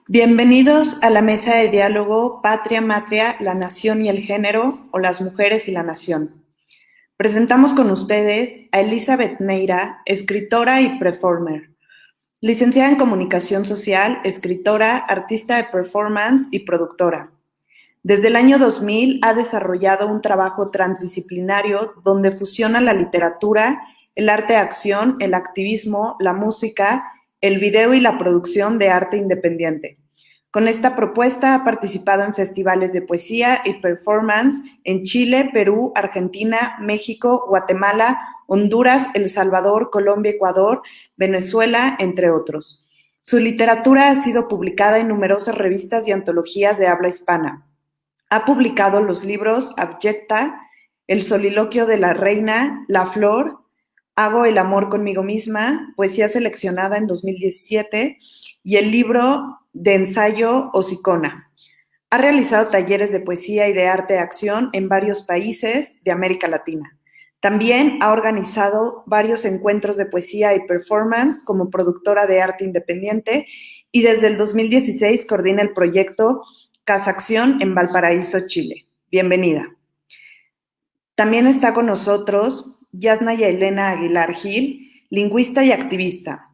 Bienvenidos a la mesa de diálogo Patria, Matria, la Nación y el Género, o las Mujeres y la Nación. Presentamos con ustedes a Elizabeth Neira, escritora y performer, licenciada en Comunicación Social, escritora, artista de performance y productora. Desde el año 2000 ha desarrollado un trabajo transdisciplinario donde fusiona la literatura, el arte de acción, el activismo, la música, el video y la producción de arte independiente. Con esta propuesta ha participado en festivales de poesía y performance en Chile, Perú, Argentina, México, Guatemala, Honduras, El Salvador, Colombia, Ecuador, Venezuela, entre otros. Su literatura ha sido publicada en numerosas revistas y antologías de habla hispana. Ha publicado los libros Abyecta, El soliloquio de la reina, La flor, Hago el amor conmigo misma, poesía seleccionada en 2017, y el libro de ensayo Hocicona. Ha realizado talleres de poesía y de arte de acción en varios países de América Latina. También ha organizado varios encuentros de poesía y performance como productora de arte independiente y desde el 2016 coordina el proyecto Casa Acción en Valparaíso, Chile. Bienvenida. También está con nosotros Yasnaya Elena Aguilar Gil, lingüista y activista.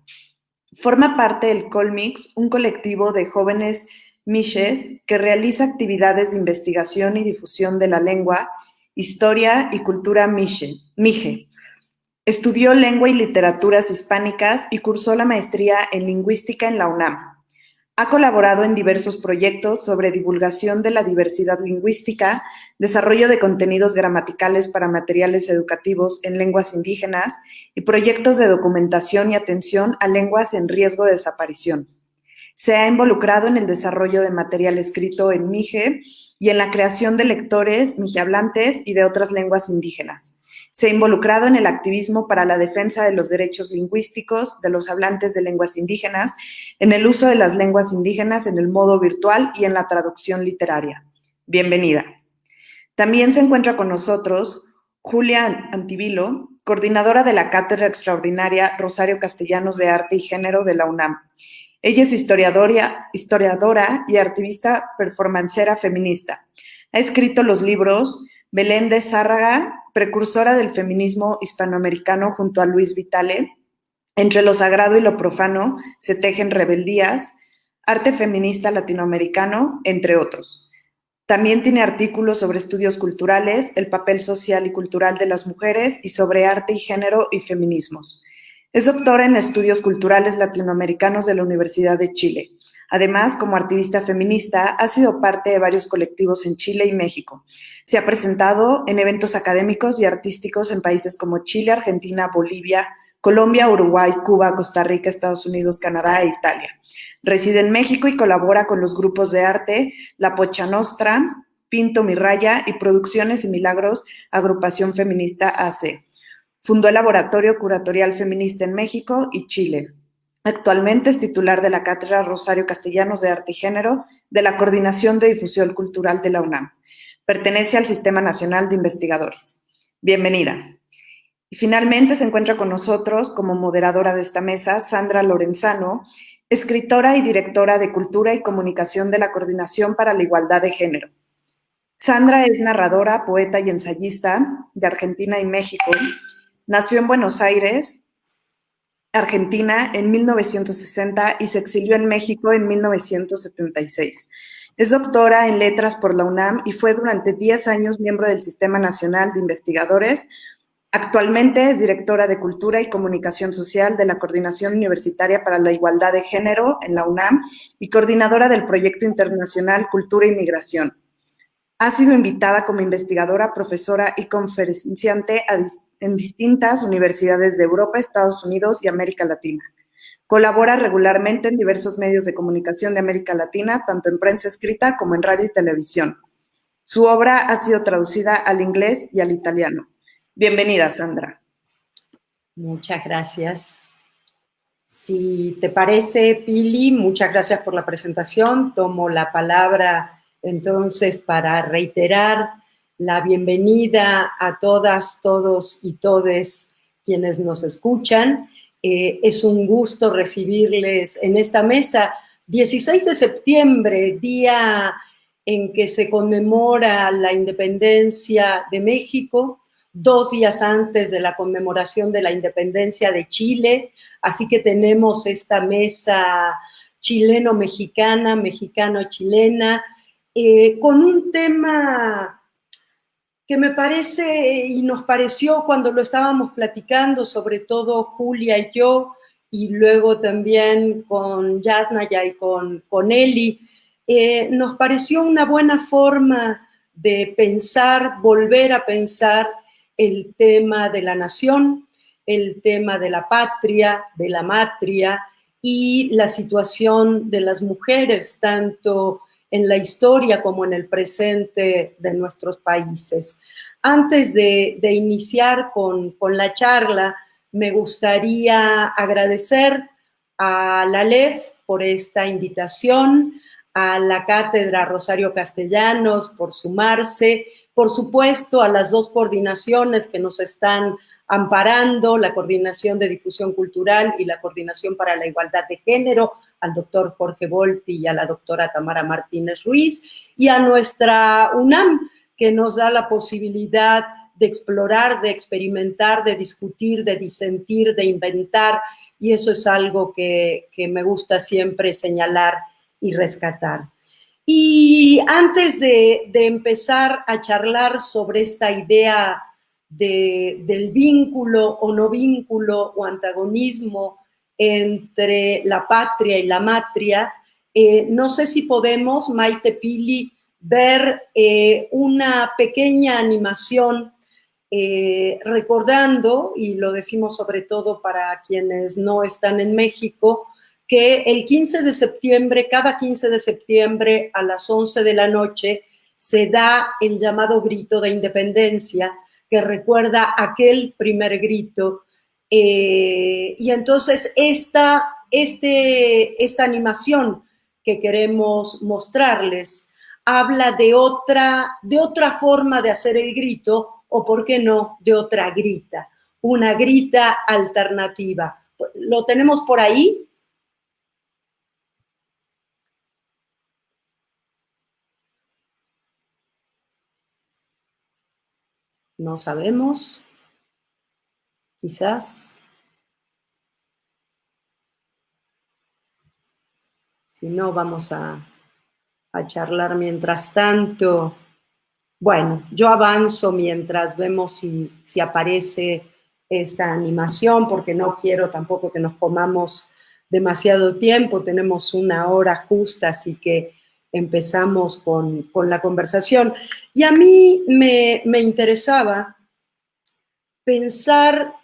Forma parte del Colmix, un colectivo de jóvenes miches que realiza actividades de investigación y difusión de la lengua, historia y cultura mije. Estudió lengua y literaturas hispánicas y cursó la maestría en lingüística en la UNAM. Ha colaborado en diversos proyectos sobre divulgación de la diversidad lingüística, desarrollo de contenidos gramaticales para materiales educativos en lenguas indígenas y proyectos de documentación y atención a lenguas en riesgo de desaparición. Se ha involucrado en el desarrollo de material escrito en mije y en la creación de lectores mijehablantes y de otras lenguas indígenas. Se ha involucrado en el activismo para la defensa de los derechos lingüísticos de los hablantes de lenguas indígenas, en el uso de las lenguas indígenas en el modo virtual y en la traducción literaria. Bienvenida. También se encuentra con nosotros Julia Antivilo, coordinadora de la Cátedra Extraordinaria Rosario Castellanos de Arte y Género de la UNAM. Ella es historiadora y activista performancera feminista. Ha escrito los libros Belén de Zárraga, precursora del feminismo hispanoamericano junto a Luis Vitale, Entre lo sagrado y lo profano se tejen rebeldías, Arte feminista latinoamericano, entre otros. También tiene artículos sobre estudios culturales, el papel social y cultural de las mujeres y sobre arte y género y feminismos. Es doctora en estudios culturales latinoamericanos de la Universidad de Chile. Además, como activista feminista, ha sido parte de varios colectivos en Chile y México. Se ha presentado en eventos académicos y artísticos en países como Chile, Argentina, Bolivia, Colombia, Uruguay, Cuba, Costa Rica, Estados Unidos, Canadá e Italia. Reside en México y colabora con los grupos de arte La Pocha Nostra, Pinto mi Raya y Producciones y Milagros, Agrupación Feminista AC. Fundó el Laboratorio Curatorial Feminista en México y Chile. Actualmente es titular de la Cátedra Rosario Castellanos de Arte y Género de la Coordinación de Difusión Cultural de la UNAM. Pertenece al Sistema Nacional de Investigadores. Bienvenida. Y finalmente se encuentra con nosotros como moderadora de esta mesa Sandra Lorenzano, escritora y directora de Cultura y Comunicación de la Coordinación para la Igualdad de Género. Sandra es narradora, poeta y ensayista de Argentina y México. Nació en Buenos Aires, Argentina, en 1960 y se exilió en México en 1976. Es doctora en Letras por la UNAM y fue durante 10 años miembro del Sistema Nacional de Investigadores. Actualmente es directora de Cultura y Comunicación Social de la Coordinación Universitaria para la Igualdad de Género en la UNAM y coordinadora del Proyecto Internacional Cultura y Migración. Ha sido invitada como investigadora, profesora y conferenciante en distintas universidades de Europa, Estados Unidos y América Latina. Colabora regularmente en diversos medios de comunicación de América Latina, tanto en prensa escrita como en radio y televisión. Su obra ha sido traducida al inglés y al italiano. Bienvenida, Sandra. Muchas gracias. Si te parece, Pili, muchas gracias por la presentación. Tomo la palabra entonces para reiterar la bienvenida a todas, todos y todes quienes nos escuchan. Es un gusto recibirles en esta mesa 16 de septiembre, día en que se conmemora la independencia de México, 2 días antes de la conmemoración de la independencia de Chile, así que tenemos esta mesa chileno-mexicana, mexicano-chilena, con un tema que me parece y nos pareció cuando lo estábamos platicando, sobre todo Julia y yo, y luego también con Yasnaya y con Eli, nos pareció una buena forma de pensar, volver a pensar el tema de la nación, el tema de la patria, de la matria y la situación de las mujeres, tanto en la historia como en el presente de nuestros países. Antes de iniciar con la charla, me gustaría agradecer a la LEF por esta invitación, a la Cátedra Rosario Castellanos por sumarse, por supuesto a las 2 coordinaciones que nos están amparando, la Coordinación de Difusión Cultural y la Coordinación para la Igualdad de Género, al doctor Jorge Volpi y a la doctora Tamara Martínez Ruiz, y a nuestra UNAM, que nos da la posibilidad de explorar, de experimentar, de discutir, de disentir, de inventar, y eso es algo que me gusta siempre señalar y rescatar. Y antes de empezar a charlar sobre esta idea del vínculo o no vínculo o antagonismo entre la patria y la matria, no sé si podemos, Maite, Pili, ver una pequeña animación recordando, y lo decimos sobre todo para quienes no están en México, que el 15 de septiembre, cada 15 de septiembre a las 11 de la noche, se da el llamado grito de independencia, que recuerda aquel primer grito. Y entonces esta animación que queremos mostrarles habla de otra forma de hacer el grito, o por qué no, de otra grita, una grita alternativa. ¿Lo tenemos por ahí? No sabemos, quizás. Si no, vamos a charlar mientras tanto. Bueno, yo avanzo mientras vemos si aparece esta animación, porque no quiero tampoco que nos comamos demasiado tiempo. Tenemos 1 hora justa, así que empezamos con la conversación. Y a mí me interesaba pensar,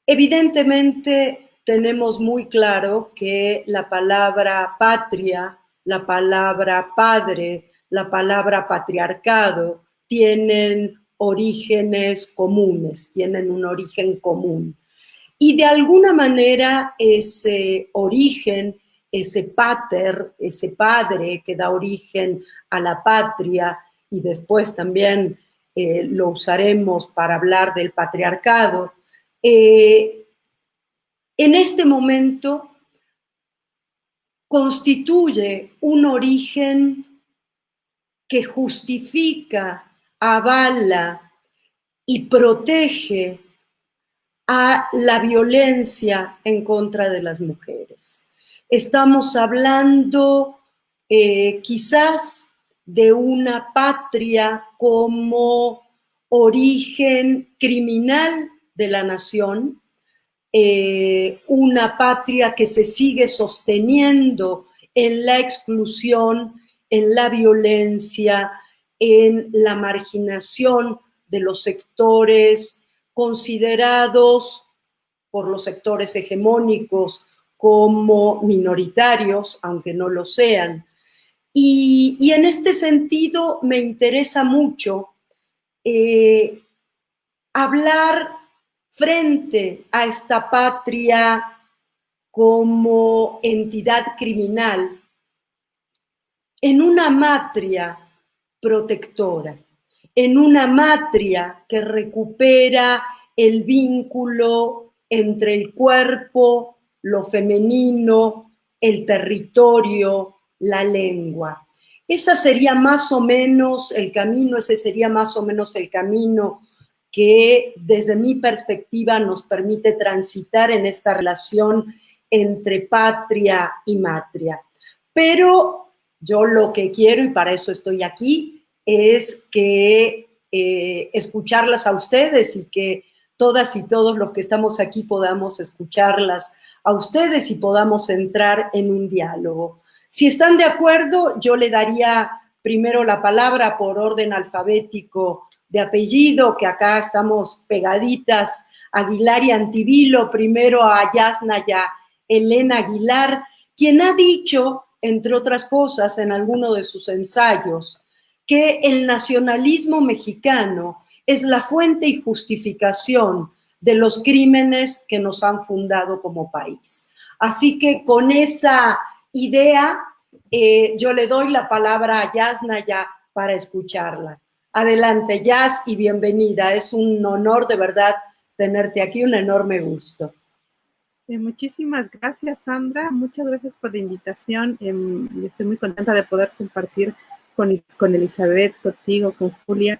evidentemente tenemos muy claro que la palabra patria, la palabra padre, la palabra patriarcado tienen orígenes comunes, tienen un origen común. Y de alguna manera ese origen, ese pater, ese padre que da origen a la patria, y después también lo usaremos para hablar del patriarcado, en este momento constituye un origen que justifica, avala y protege a la violencia en contra de las mujeres. Estamos hablando quizás de una patria como origen criminal de la nación, una patria que se sigue sosteniendo en la exclusión, en la violencia, en la marginación de los sectores considerados por los sectores hegemónicos como minoritarios, aunque no lo sean. Y en este sentido me interesa mucho hablar frente a esta patria como entidad criminal en una matria protectora, en una matria que recupera el vínculo entre el cuerpo, lo femenino, el territorio, la lengua. Esa sería más o menos el camino, ese sería más o menos el camino que desde mi perspectiva nos permite transitar en esta relación entre patria y matria. Pero yo lo que quiero, y para eso estoy aquí, es que escucharlas a ustedes y que todas y todos los que estamos aquí podamos escucharlas a ustedes y podamos entrar en un diálogo. Si están de acuerdo, yo le daría primero la palabra por orden alfabético de apellido, que acá estamos pegaditas, Aguilar y Antivilo, primero a Yasnaya Elena Aguilar, quien ha dicho, entre otras cosas, en alguno de sus ensayos, que el nacionalismo mexicano es la fuente y justificación de los crímenes que nos han fundado como país. Así que con esa idea, yo le doy la palabra a Yasnaya para escucharla. Adelante, Yas, y bienvenida. Es un honor de verdad tenerte aquí, un enorme gusto. Muchísimas gracias, Sandra. Muchas gracias por la invitación. Estoy muy contenta de poder compartir con Elizabeth, contigo, con Julia,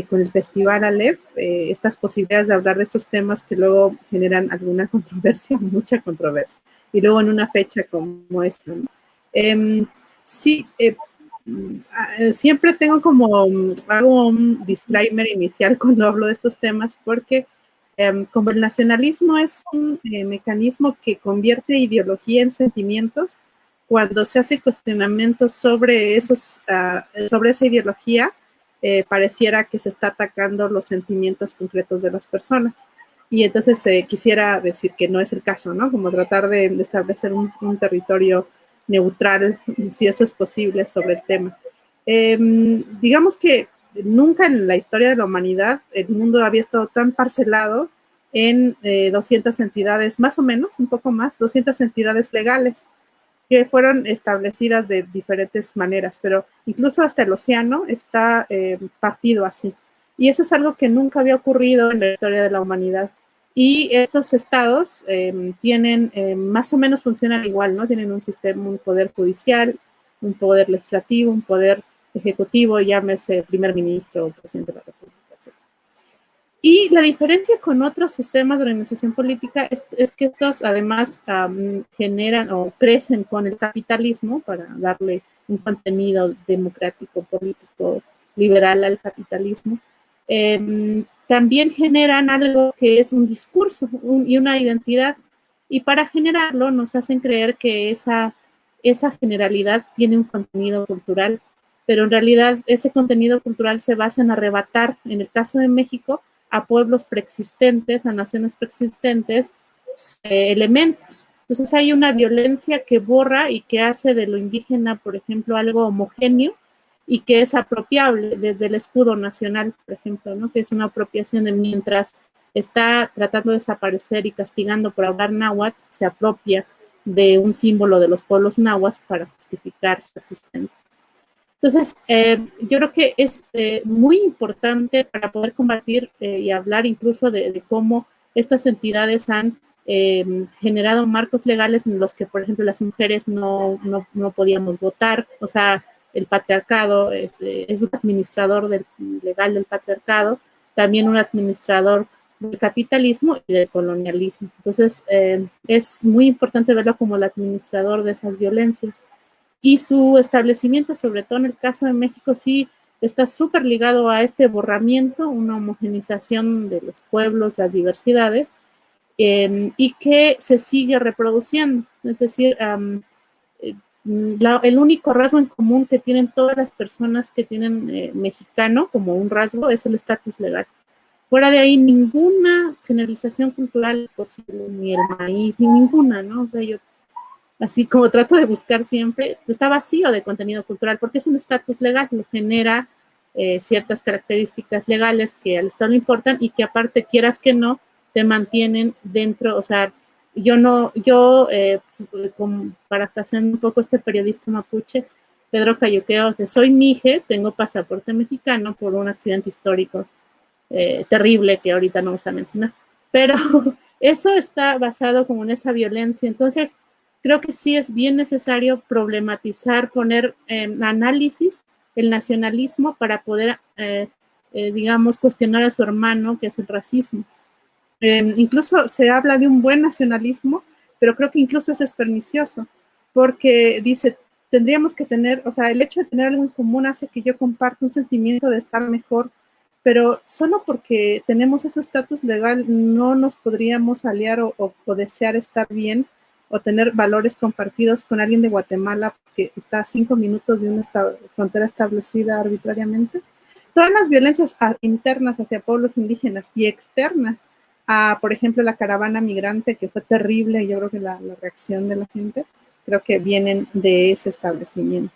con el Festival Aleph, estas posibilidades de hablar de estos temas que luego generan alguna controversia, mucha controversia, y luego en una fecha como esta, ¿no? Sí, siempre tengo hago un disclaimer inicial cuando hablo de estos temas porque como el nacionalismo es un mecanismo que convierte ideología en sentimientos, cuando se hace cuestionamientos sobre sobre esa ideología, pareciera que se está atacando los sentimientos concretos de las personas. Y entonces quisiera decir que no es el caso, ¿no? Como tratar de establecer un territorio neutral, si eso es posible, sobre el tema. Digamos que nunca en la historia de la humanidad el mundo había estado tan parcelado en 200 entidades, más o menos, un poco más, 200 entidades legales que fueron establecidas de diferentes maneras, pero incluso hasta el océano está partido así. Y eso es algo que nunca había ocurrido en la historia de la humanidad. Y estos estados tienen, más o menos funcionan igual, ¿no? Tienen un sistema, un poder judicial, un poder legislativo, un poder ejecutivo, llámese primer ministro o presidente de la República, etc. Y la diferencia con otros sistemas de organización política es que estos además generan o crecen con el capitalismo para darle un contenido democrático, político, liberal al capitalismo. También generan algo que es un discurso y una identidad, y para generarlo nos hacen creer que esa generalidad tiene un contenido cultural, pero en realidad ese contenido cultural se basa en arrebatar, en el caso de México, a pueblos preexistentes, a naciones preexistentes, elementos. Entonces hay una violencia que borra y que hace de lo indígena, por ejemplo, algo homogéneo y que es apropiable desde el escudo nacional, por ejemplo, ¿no? Que es una apropiación de mientras está tratando de desaparecer y castigando por hablar náhuatl, se apropia de un símbolo de los pueblos nahuas para justificar su existencia. Entonces, yo creo que es muy importante para poder combatir y hablar incluso de cómo estas entidades han generado marcos legales en los que, por ejemplo, las mujeres no podíamos votar, o sea, el patriarcado es un administrador legal del patriarcado, también un administrador del capitalismo y del colonialismo. Entonces, es muy importante verlo como el administrador de esas violencias. Y su establecimiento, sobre todo en el caso de México, sí está súper ligado a este borramiento, una homogenización de los pueblos, las diversidades, y que se sigue reproduciendo. Es decir, el único rasgo en común que tienen todas las personas que tienen mexicano como un rasgo es el estatus legal. Fuera de ahí, ninguna generalización cultural es posible, ni el maíz, ni ninguna, ¿no? O sea, yo así como trato de buscar siempre, está vacío de contenido cultural, porque es un estatus legal, lo genera ciertas características legales que al Estado le importan y que aparte, quieras que no, te mantienen dentro, o sea, parafraseando un poco este periodista mapuche, Pedro Cayuqueo, o sea, soy mije, tengo pasaporte mexicano por un accidente histórico terrible que ahorita no vamos a mencionar, pero eso está basado como en esa violencia. Entonces, creo que sí es bien necesario problematizar, poner análisis el nacionalismo para poder, digamos, cuestionar a su hermano, que es el racismo. Incluso se habla de un buen nacionalismo, pero creo que incluso eso es pernicioso, porque dice, tendríamos que tener, o sea, el hecho de tener algo en común hace que yo comparta un sentimiento de estar mejor, pero solo porque tenemos ese estatus legal no nos podríamos aliar o desear estar bien o tener valores compartidos con alguien de Guatemala que está a 5 minutos de una frontera establecida arbitrariamente. Todas las violencias internas hacia pueblos indígenas y externas a, por ejemplo, la caravana migrante, que fue terrible, yo creo que la reacción de la gente, creo que vienen de ese establecimiento.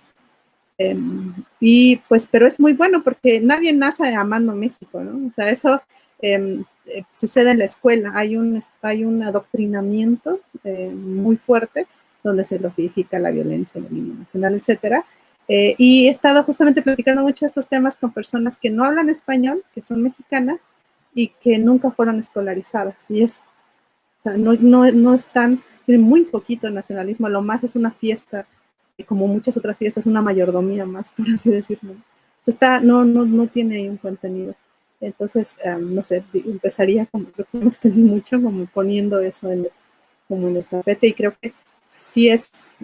Y pues, pero es muy bueno porque nadie nace amando México, ¿no? O sea, eso sucede en la escuela, hay un adoctrinamiento muy fuerte donde se glorifica la violencia, el himno nacional, etcétera. Y he estado justamente platicando mucho de estos temas con personas que no hablan español, que son mexicanas y que nunca fueron escolarizadas. Y es, o sea, no están, tienen muy poquito nacionalismo, lo más es una fiesta, como muchas otras fiestas, una mayordomía más, por así decirlo. O sea, no tiene ahí un contenido. Entonces, no sé, empezaría, como creo que me extendí mucho, como poniendo eso como en el tapete, y creo que sí es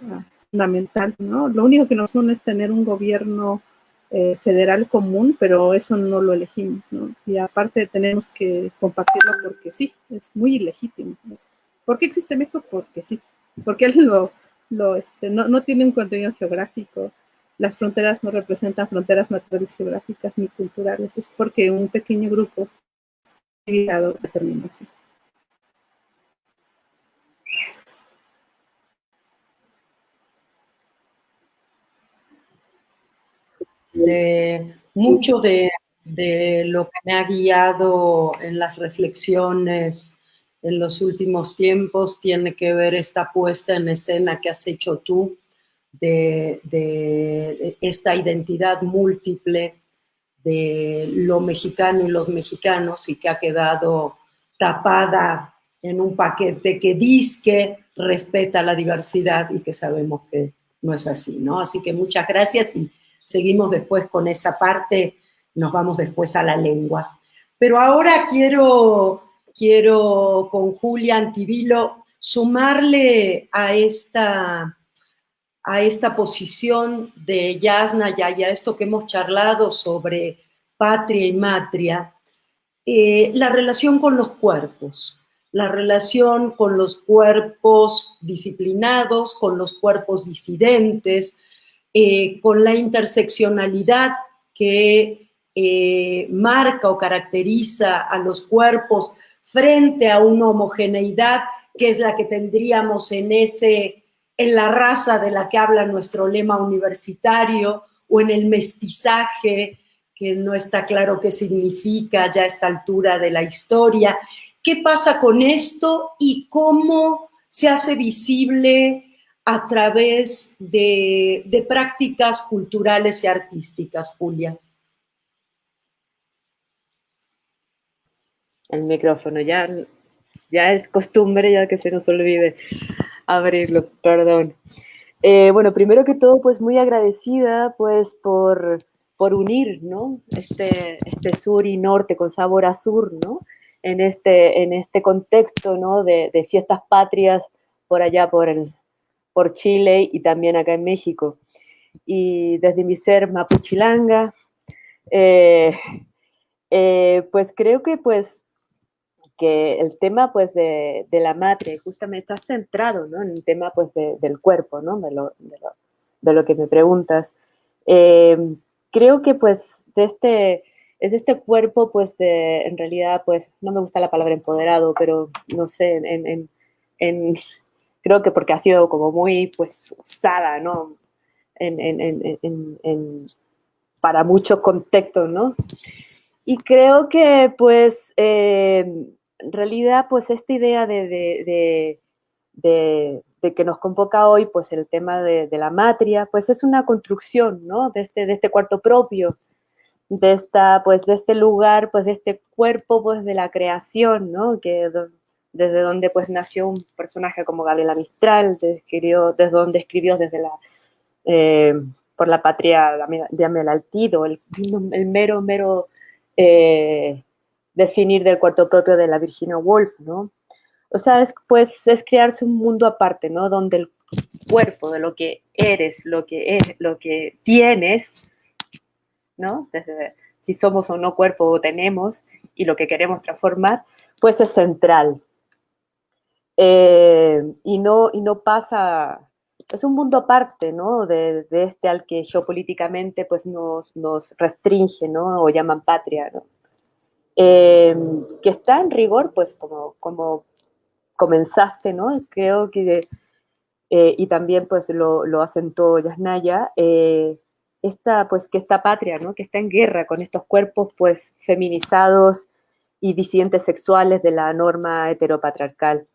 fundamental, ¿no? Lo único que nos une es tener un gobierno federal común, pero eso no lo elegimos, ¿no? Y aparte tenemos que compartirlo porque sí, es muy ilegítimo. ¿Por qué existe México? Porque sí. Porque alguien no tiene un contenido geográfico. Las fronteras no representan fronteras naturales geográficas ni culturales. Es porque un pequeño grupo ha llegado a determinación. Mucho de lo que me ha guiado en las reflexiones en los últimos tiempos tiene que ver esta puesta en escena que has hecho tú de esta identidad múltiple de lo mexicano y los mexicanos y que ha quedado tapada en un paquete que dizque respeta la diversidad y que sabemos que no es así, ¿no? Así que muchas gracias y seguimos después con esa parte, nos vamos después a la lengua. Pero ahora quiero con Julia Antivilo sumarle a esta posición de Yasna y a esto que hemos charlado sobre patria y matria, la relación con los cuerpos, la relación con los cuerpos disciplinados, con los cuerpos disidentes, con la interseccionalidad que marca o caracteriza a los cuerpos frente a una homogeneidad que es la que tendríamos en la raza de la que habla nuestro lema universitario o en el mestizaje, que no está claro qué significa ya a esta altura de la historia. ¿Qué pasa con esto y cómo se hace visible a través de prácticas culturales y artísticas, Julia? El micrófono, ya es costumbre ya que se nos olvide abrirlo, perdón. Bueno, primero que todo, pues muy agradecida pues por unir, ¿no? Este sur y norte con sabor a sur, ¿no? En este contexto, ¿no? De fiestas patrias por allá por Chile y también acá en México. Y desde mi ser mapuchilanga, pues creo que el tema pues de la madre justamente está centrado, ¿no? En el tema pues del cuerpo, ¿no? De lo que me preguntas. Creo que pues es de este cuerpo pues en realidad pues no me gusta la palabra empoderado, pero no sé, creo que porque ha sido como muy pues usada, ¿no? Para muchos contextos, ¿no? Y creo que, pues, en realidad, pues, esta idea de que nos convoca hoy, pues, el tema de la matria, pues, es una construcción, ¿no? De este cuarto propio, pues, de este lugar, pues, de este cuerpo, pues, de la creación, ¿no? Que desde donde pues nació un personaje como Gabriela Mistral, desde donde escribió desde por la patria de Amel Altido, el mero definir del cuarto propio de la Virginia Woolf, ¿no? O sea, es crearse un mundo aparte, ¿no? Donde el cuerpo de lo que eres, lo que tienes, ¿no? Desde si somos o no cuerpo o tenemos y lo que queremos transformar, pues es central. Y no pasa, es un mundo aparte, ¿no? De este al que geopolíticamente pues nos restringe, ¿no? O llaman patria, ¿no? Que está en rigor, pues como comenzaste, ¿no? Creo que, y también pues lo asentó Yasnaya, pues que esta patria, ¿no? Que está en guerra con estos cuerpos pues feminizados y disidentes sexuales de la norma heteropatriarcal.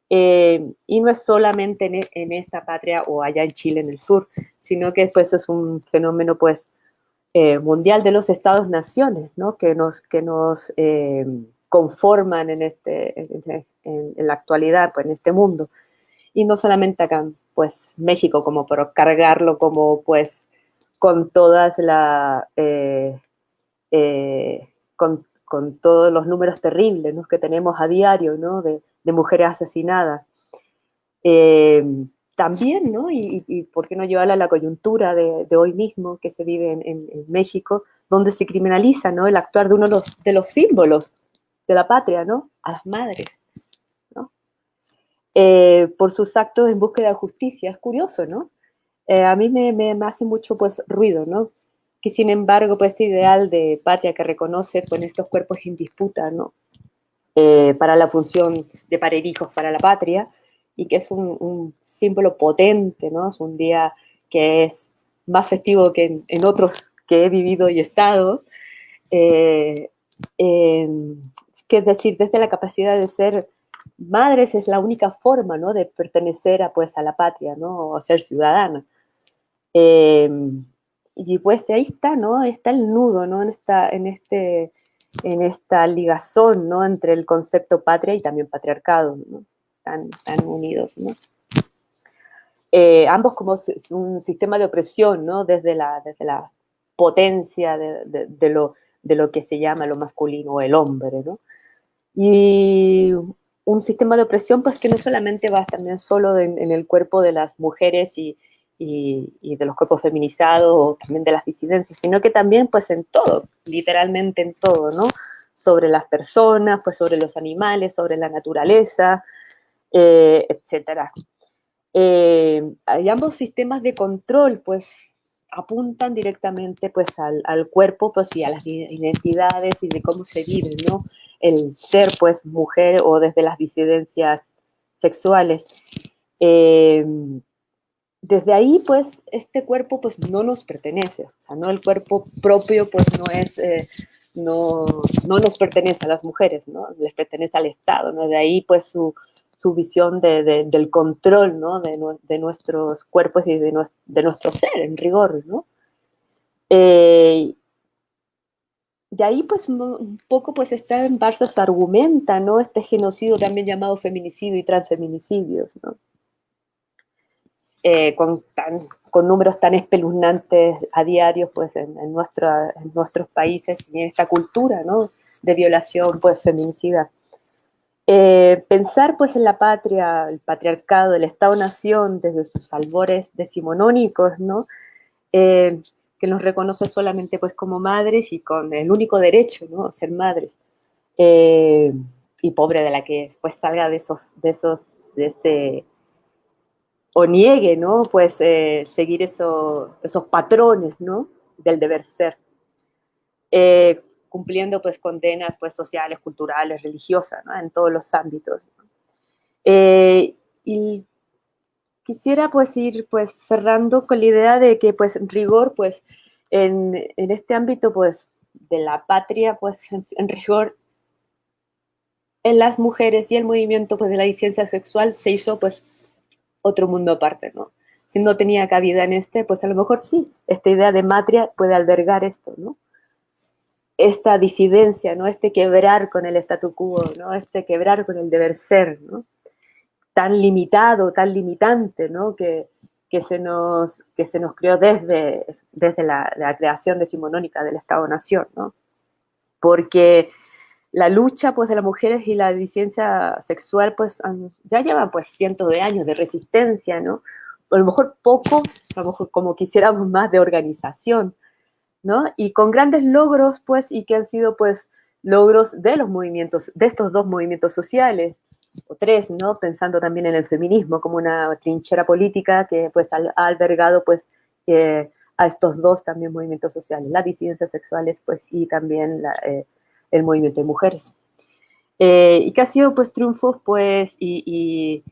Y no es solamente en esta patria o allá en Chile, en el sur, sino que pues es un fenómeno pues mundial de los estados-naciones, ¿no? Que nos conforman en la actualidad, pues en este mundo. Y no solamente acá, pues México, como por cargarlo como pues con todas con todos los números terribles, ¿no? Que tenemos a diario, ¿no? De mujeres asesinadas. También, ¿no? Y por qué no llevarla a la coyuntura de hoy mismo que se vive en México, donde se criminaliza, ¿no? El actuar de uno de los símbolos de la patria, ¿no? A las madres, ¿no? Por sus actos en búsqueda de justicia. Es curioso, ¿no? A mí me hace mucho, pues, ruido, ¿no? Que sin embargo, pues, este ideal de patria que reconoce, pues, estos cuerpos en disputa, ¿no? Para la función de parir hijos para la patria, y que es un símbolo potente, ¿no? Es un día que es más festivo que en otros que he vivido y estado, que es decir, desde la capacidad de ser madres es la única forma, ¿no? De pertenecer pues, a la patria, ¿no? O ser ciudadana. Y pues ahí está, ¿no? Está el nudo, ¿no? En esta ligazón, ¿no? Entre el concepto patria y también patriarcado, ¿no? Tan unidos, ¿no? Ambos como un sistema de opresión, ¿no? Desde la potencia de lo que se llama lo masculino o el hombre, ¿no? Y un sistema de opresión pues que no solamente va también solo en el cuerpo de las mujeres y de los cuerpos feminizados o también de las disidencias, sino que también pues en todo, literalmente en todo, ¿no? Sobre las personas, pues sobre los animales, sobre la naturaleza, etcétera. Y ambos sistemas de control pues apuntan directamente pues al cuerpo pues y a las identidades y de cómo se vive, ¿no? El ser pues mujer o desde las disidencias sexuales. Desde ahí pues este cuerpo pues no nos pertenece, o sea, no el cuerpo propio pues no nos pertenece a las mujeres, ¿no? Les pertenece al Estado, ¿no? De ahí pues su visión del control, ¿no? De nuestros cuerpos y de nuestro ser, en rigor, ¿no? De ahí, pues, un poco, pues, está en Barça argumenta, ¿no? Este genocidio también llamado feminicidio y transfeminicidios, ¿no? Con números tan espeluznantes a diario, pues, en nuestros países y en esta cultura, ¿no? De violación, pues, feminicida. Pensar pues en la patria, el patriarcado, el Estado-nación desde sus albores decimonónicos, ¿no? Que nos reconoce solamente pues como madres y con el único derecho, ¿no? Ser madres. Y pobre de la que después salga de ese, o niegue, ¿no? Pues seguir esos patrones, ¿no? Del deber ser. Cumpliendo pues condenas pues sociales, culturales, religiosas, ¿no? En todos los ámbitos, ¿no? Y quisiera pues ir pues cerrando con la idea de que pues en rigor pues en este ámbito pues de la patria pues en rigor en las mujeres y el movimiento pues de la disidencia sexual se hizo pues otro mundo aparte, ¿no? Si no tenía cabida en pues a lo mejor sí, esta idea de matria puede albergar esto, ¿no? esta disidencia, ¿no? Este quebrar con el statu quo, ¿no? Este quebrar con el deber ser, ¿no? Tan limitado, tan limitante, ¿no? Que se nos creó desde la creación decimonónica del Estado-Nación, ¿no? Porque la lucha, pues, de las mujeres y la disidencia sexual, pues, ya lleva, pues, cientos de años de resistencia, ¿no? A lo mejor poco, a lo mejor como quisiéramos más de organización, ¿no? Y con grandes logros, pues, y que han sido, pues, logros de los movimientos, de estos dos movimientos sociales, o tres, ¿no? Pensando también en el feminismo como una trinchera política que, pues, ha albergado, pues, a estos dos también movimientos sociales, las disidencias sexuales, pues, y también el movimiento de mujeres. Y que ha sido, pues, triunfos, pues, y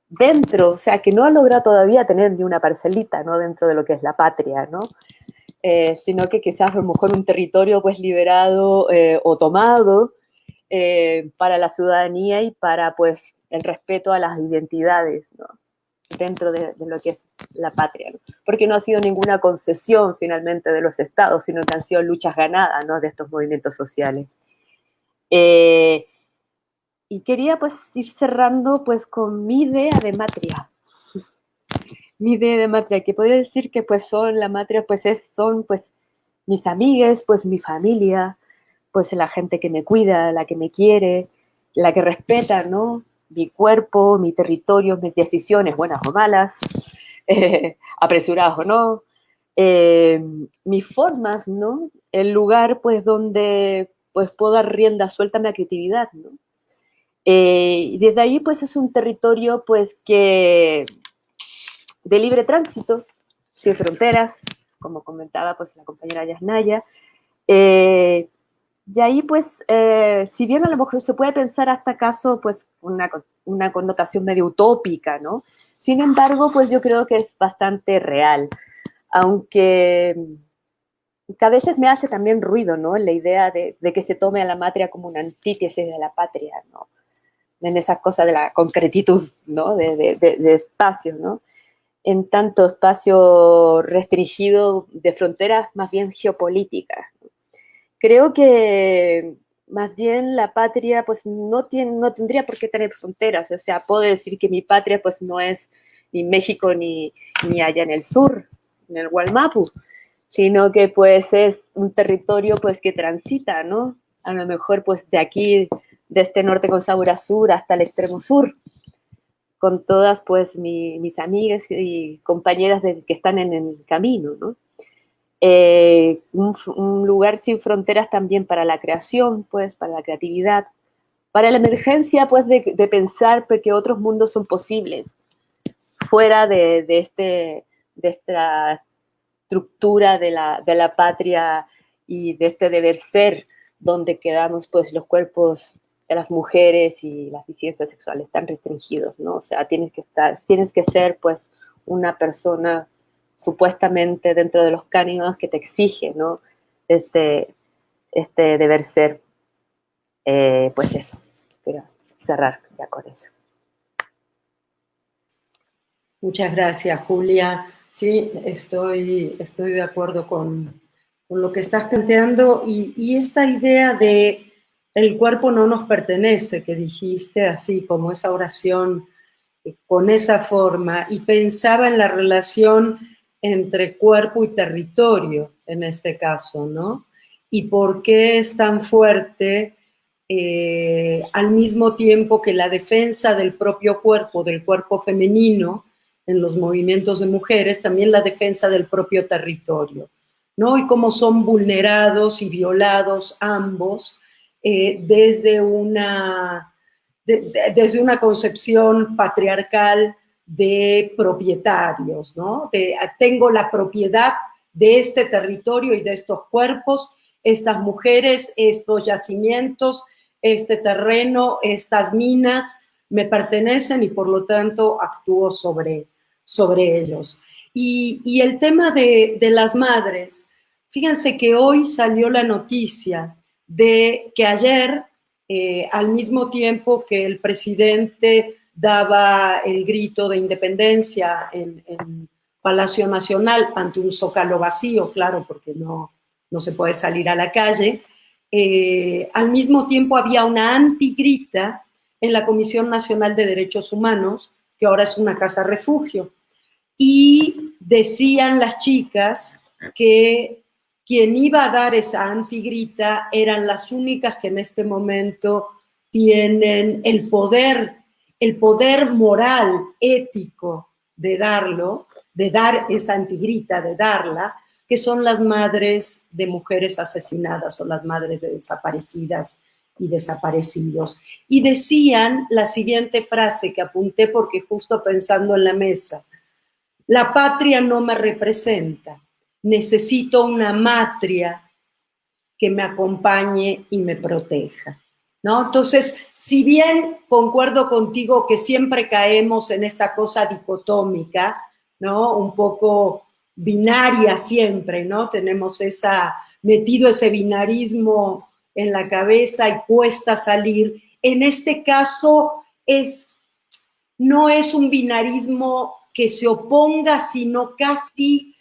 dentro, o sea, que no ha logrado todavía tener ni una parcelita, ¿no? Dentro de lo que es la patria, ¿no? Sino que quizás a lo mejor un territorio, pues, liberado o tomado para la ciudadanía y para, pues, el respeto a las identidades, ¿no? Dentro de lo que es la patria, ¿no? Porque no ha sido ninguna concesión finalmente de los estados, sino que han sido luchas ganadas, ¿no? De estos movimientos sociales. Y quería, pues, ir cerrando, pues, con mi idea de matria. Mi idea de matria, que podría decir que, pues, son la matria, pues, son, pues, mis amigas, pues, mi familia, pues, la gente que me cuida, la que me quiere, la que respeta, ¿no? Mi cuerpo, mi territorio, mis decisiones, buenas o malas, apresuradas o no, mis formas, ¿no? El lugar, pues, donde, pues, puedo dar rienda suelta a mi creatividad, ¿no? Y desde ahí, pues, es un territorio, pues, que de libre tránsito, sin fronteras, como comentaba, pues, la compañera Yasnaya. Y ahí, pues, si bien a lo mejor se puede pensar hasta acaso, pues, una connotación medio utópica, ¿no? Sin embargo, pues, yo creo que es bastante real, aunque que a veces me hace también ruido, ¿no? La idea de que se tome a la matria como una antítesis de la patria, ¿no? En esas cosas de la concretitud, ¿no? De espacio, ¿no? En tanto espacio restringido de fronteras más bien geopolíticas. Creo que más bien la patria pues no tendría por qué tener fronteras, o sea, puedo decir que mi patria pues no es ni México ni allá en el sur, en el Gualmapu, sino que pues es un territorio pues que transita, ¿no? A lo mejor pues de aquí, de este norte con sabor a sur hasta el extremo sur, con todas pues mis amigas y compañeras que están en el camino, ¿no? Un lugar sin fronteras también para la creación, pues, para la creatividad, para la emergencia, pues, de pensar que otros mundos son posibles, fuera de esta estructura de la patria y de este deber ser, donde quedamos, pues, los cuerpos de las mujeres y las disidencias sexuales tan restringidos, ¿no? O sea, tienes que ser, pues, una persona supuestamente dentro de los cánones que te exige, ¿no? Este deber ser, pues eso, quiero cerrar ya con eso. Muchas gracias, Julia. Sí, estoy de acuerdo con lo que estás planteando y esta idea de el cuerpo no nos pertenece, que dijiste así como esa oración con esa forma, y pensaba en la relación entre cuerpo y territorio en este caso, ¿no? Y por qué es tan fuerte al mismo tiempo que la defensa del propio cuerpo, del cuerpo femenino, en los movimientos de mujeres, también la defensa del propio territorio, ¿no? Y cómo son vulnerados y violados ambos desde una concepción patriarcal de propietarios, ¿no? Tengo la propiedad de este territorio y de estos cuerpos, estas mujeres, estos yacimientos, este terreno, estas minas me pertenecen y por lo tanto actúo sobre ellos. Y el tema de las madres, fíjense que hoy salió la noticia de que ayer, al mismo tiempo que el presidente daba el grito de independencia en Palacio Nacional ante un zócalo vacío, claro, porque no se puede salir a la calle, al mismo tiempo había una antigrita en la Comisión Nacional de Derechos Humanos, que ahora es una casa refugio. Y decían las chicas que quien iba a dar esa antigrita eran las únicas que en este momento tienen el poder moral, ético de darlo, de dar esa antigrita, de darla, que son las madres de mujeres asesinadas o las madres de desaparecidas y desaparecidos. Y decían la siguiente frase que apunté porque justo pensando en la mesa: la patria no me representa, necesito una matria que me acompañe y me proteja, ¿no? Entonces, si bien concuerdo contigo que siempre caemos en esta cosa dicotómica, ¿no? Un poco binaria siempre, ¿no? Tenemos metido ese binarismo en la cabeza y cuesta salir. En este caso no es un binarismo que se oponga, sino casi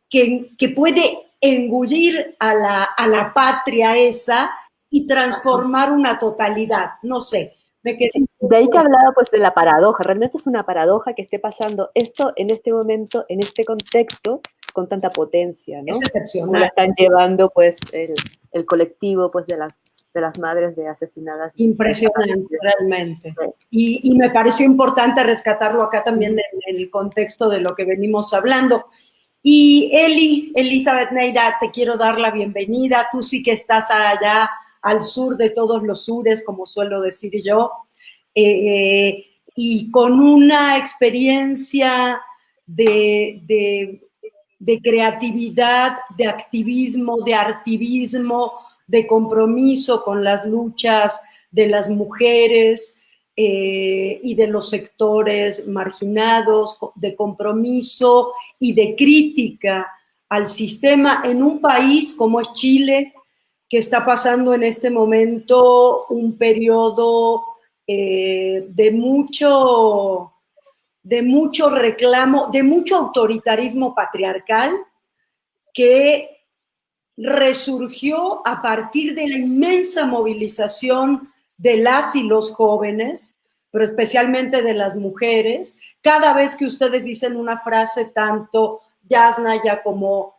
que puede engullir a la patria esa y transformar una totalidad. No sé, me quedé... De ahí que hablaba pues de la paradoja, realmente es una paradoja que esté pasando esto en este momento, en este contexto, con tanta potencia, ¿no? Es excepcional. Como la están llevando pues el colectivo pues de las madres de asesinadas. Impresionante, realmente. Y me pareció importante rescatarlo acá también en el contexto de lo que venimos hablando. Y Elizabeth Neira, te quiero dar la bienvenida. Tú sí que estás allá al sur de todos los sures, como suelo decir yo, y con una experiencia de creatividad, de activismo, de artivismo, de compromiso con las luchas de las mujeres y de los sectores marginados, de compromiso y de crítica al sistema en un país como es Chile, que está pasando en este momento un periodo de mucho reclamo, de mucho autoritarismo patriarcal que resurgió a partir de la inmensa movilización de las y los jóvenes, pero especialmente de las mujeres. Cada vez que ustedes dicen una frase, tanto Yasnaya como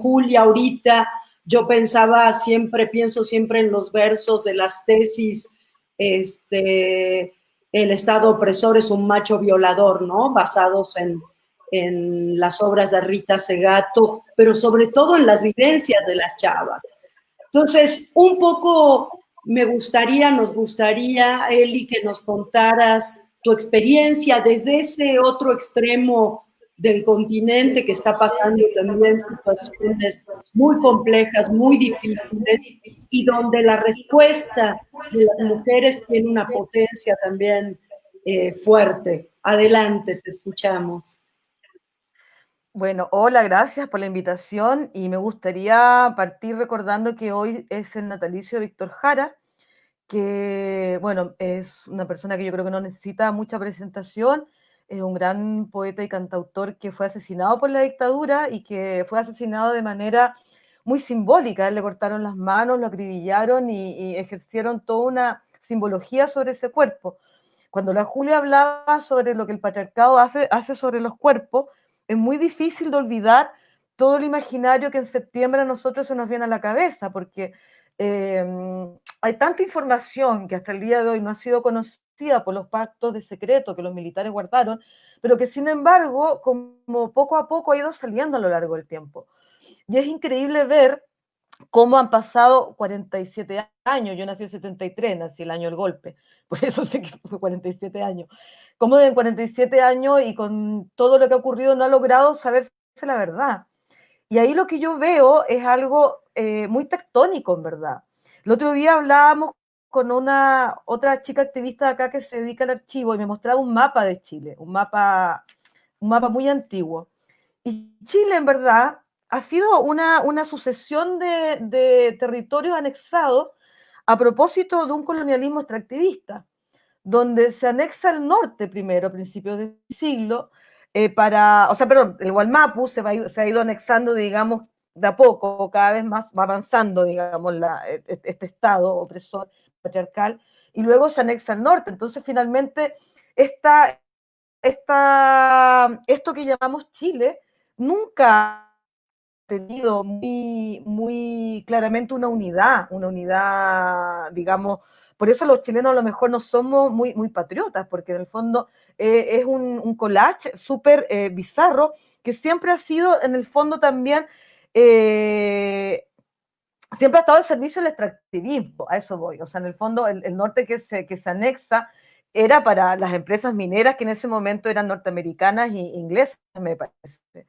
Julia ahorita, yo pienso siempre en los versos de las tesis, el Estado opresor es un macho violador, ¿no? Basados en las obras de Rita Segato, pero sobre todo en las vivencias de las chavas. Entonces, un poco nos gustaría, Eli, que nos contaras tu experiencia desde ese otro extremo del continente que está pasando también situaciones muy complejas, muy difíciles, y donde la respuesta de las mujeres tiene una potencia también fuerte. Adelante, te escuchamos. Bueno, hola, gracias por la invitación y me gustaría partir recordando que hoy es el natalicio de Víctor Jara, que, bueno, es una persona que yo creo que no necesita mucha presentación, es un gran poeta y cantautor que fue asesinado por la dictadura y que fue asesinado de manera muy simbólica. Le cortaron las manos, lo acribillaron y ejercieron toda una simbología sobre ese cuerpo. Cuando la Julia hablaba sobre lo que el patriarcado hace sobre los cuerpos, es muy difícil de olvidar todo el imaginario que en septiembre a nosotros se nos viene a la cabeza, porque hay tanta información que hasta el día de hoy no ha sido conocida por los pactos de secreto que los militares guardaron, pero que sin embargo, como poco a poco ha ido saliendo a lo largo del tiempo. Y es increíble ver cómo han pasado 47 años. Yo nací en 73, nací el año del golpe, por eso sé que fue 47 años. Cómo en 47 años y con todo lo que ha ocurrido no ha logrado saberse la verdad. Y ahí lo que yo veo es algo muy tectónico, en verdad. El otro día hablábamos con otra chica activista de acá que se dedica al archivo y me mostraba un mapa de Chile, un mapa muy antiguo. Y Chile, en verdad, ha sido una sucesión de territorios anexados a propósito de un colonialismo extractivista, donde se anexa el norte primero, a principios del siglo, el Wallmapu se ha ido anexando, digamos, de a poco, cada vez más va avanzando, digamos, este Estado opresor, patriarcal, y luego se anexa al norte. Entonces, finalmente, esto que llamamos Chile nunca ha tenido muy claramente una unidad, digamos, por eso los chilenos a lo mejor no somos muy patriotas, porque en el fondo es un collage súper bizarro, que siempre ha sido en el fondo también, siempre ha estado al servicio del extractivismo, a eso voy, o sea, en el fondo el norte que se anexa era para las empresas mineras que en ese momento eran norteamericanas e inglesas, me parece.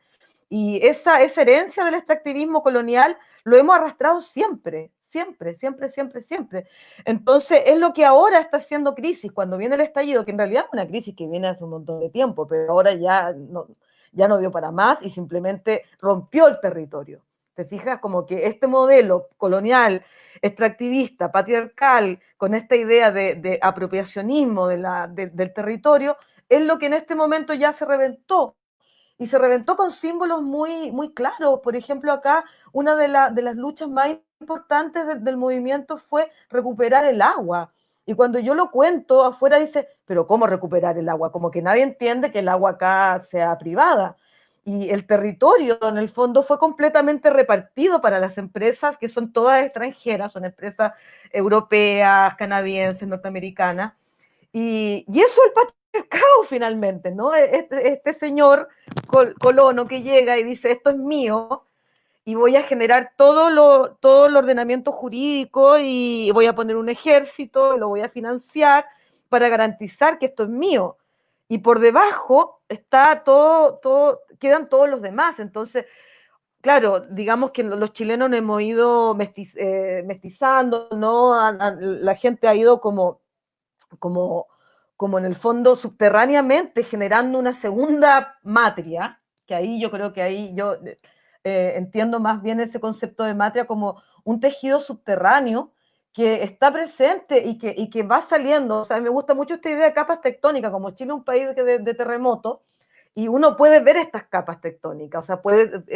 Y esa herencia del extractivismo colonial lo hemos arrastrado siempre, siempre, siempre, siempre, siempre. Entonces, es lo que ahora está haciendo crisis, cuando viene el estallido, que en realidad es una crisis que viene hace un montón de tiempo, pero ahora ya no dio para más y simplemente rompió el territorio. ¿Te fijas? Como que este modelo colonial, extractivista, patriarcal, con esta idea de apropiacionismo del territorio, es lo que en este momento ya se reventó. Y se reventó con símbolos muy claros. Por ejemplo, acá una de las luchas más importantes del movimiento fue recuperar el agua. Y cuando yo lo cuento, afuera dice, pero ¿cómo recuperar el agua? Como que nadie entiende que el agua acá sea privada. Y el territorio, en el fondo, fue completamente repartido para las empresas, que son todas extranjeras, son empresas europeas, canadienses, norteamericanas. Y eso el patriarcado finalmente, ¿no? Este señor colono que llega y dice, esto es mío, y voy a generar todo el ordenamiento jurídico y voy a poner un ejército, lo voy a financiar para garantizar que esto es mío. Y por debajo está quedan todos los demás. Entonces, claro, digamos que los chilenos nos hemos ido mestizando, ¿no? La gente ha ido como, como en el fondo subterráneamente generando una segunda matria, que ahí yo creo que ahí yo entiendo más bien ese concepto de matria como un tejido subterráneo que está presente y que va saliendo. O sea, me gusta mucho esta idea de capas tectónicas, como Chile es un país de terremotos, y uno puede ver estas capas tectónicas, o sea,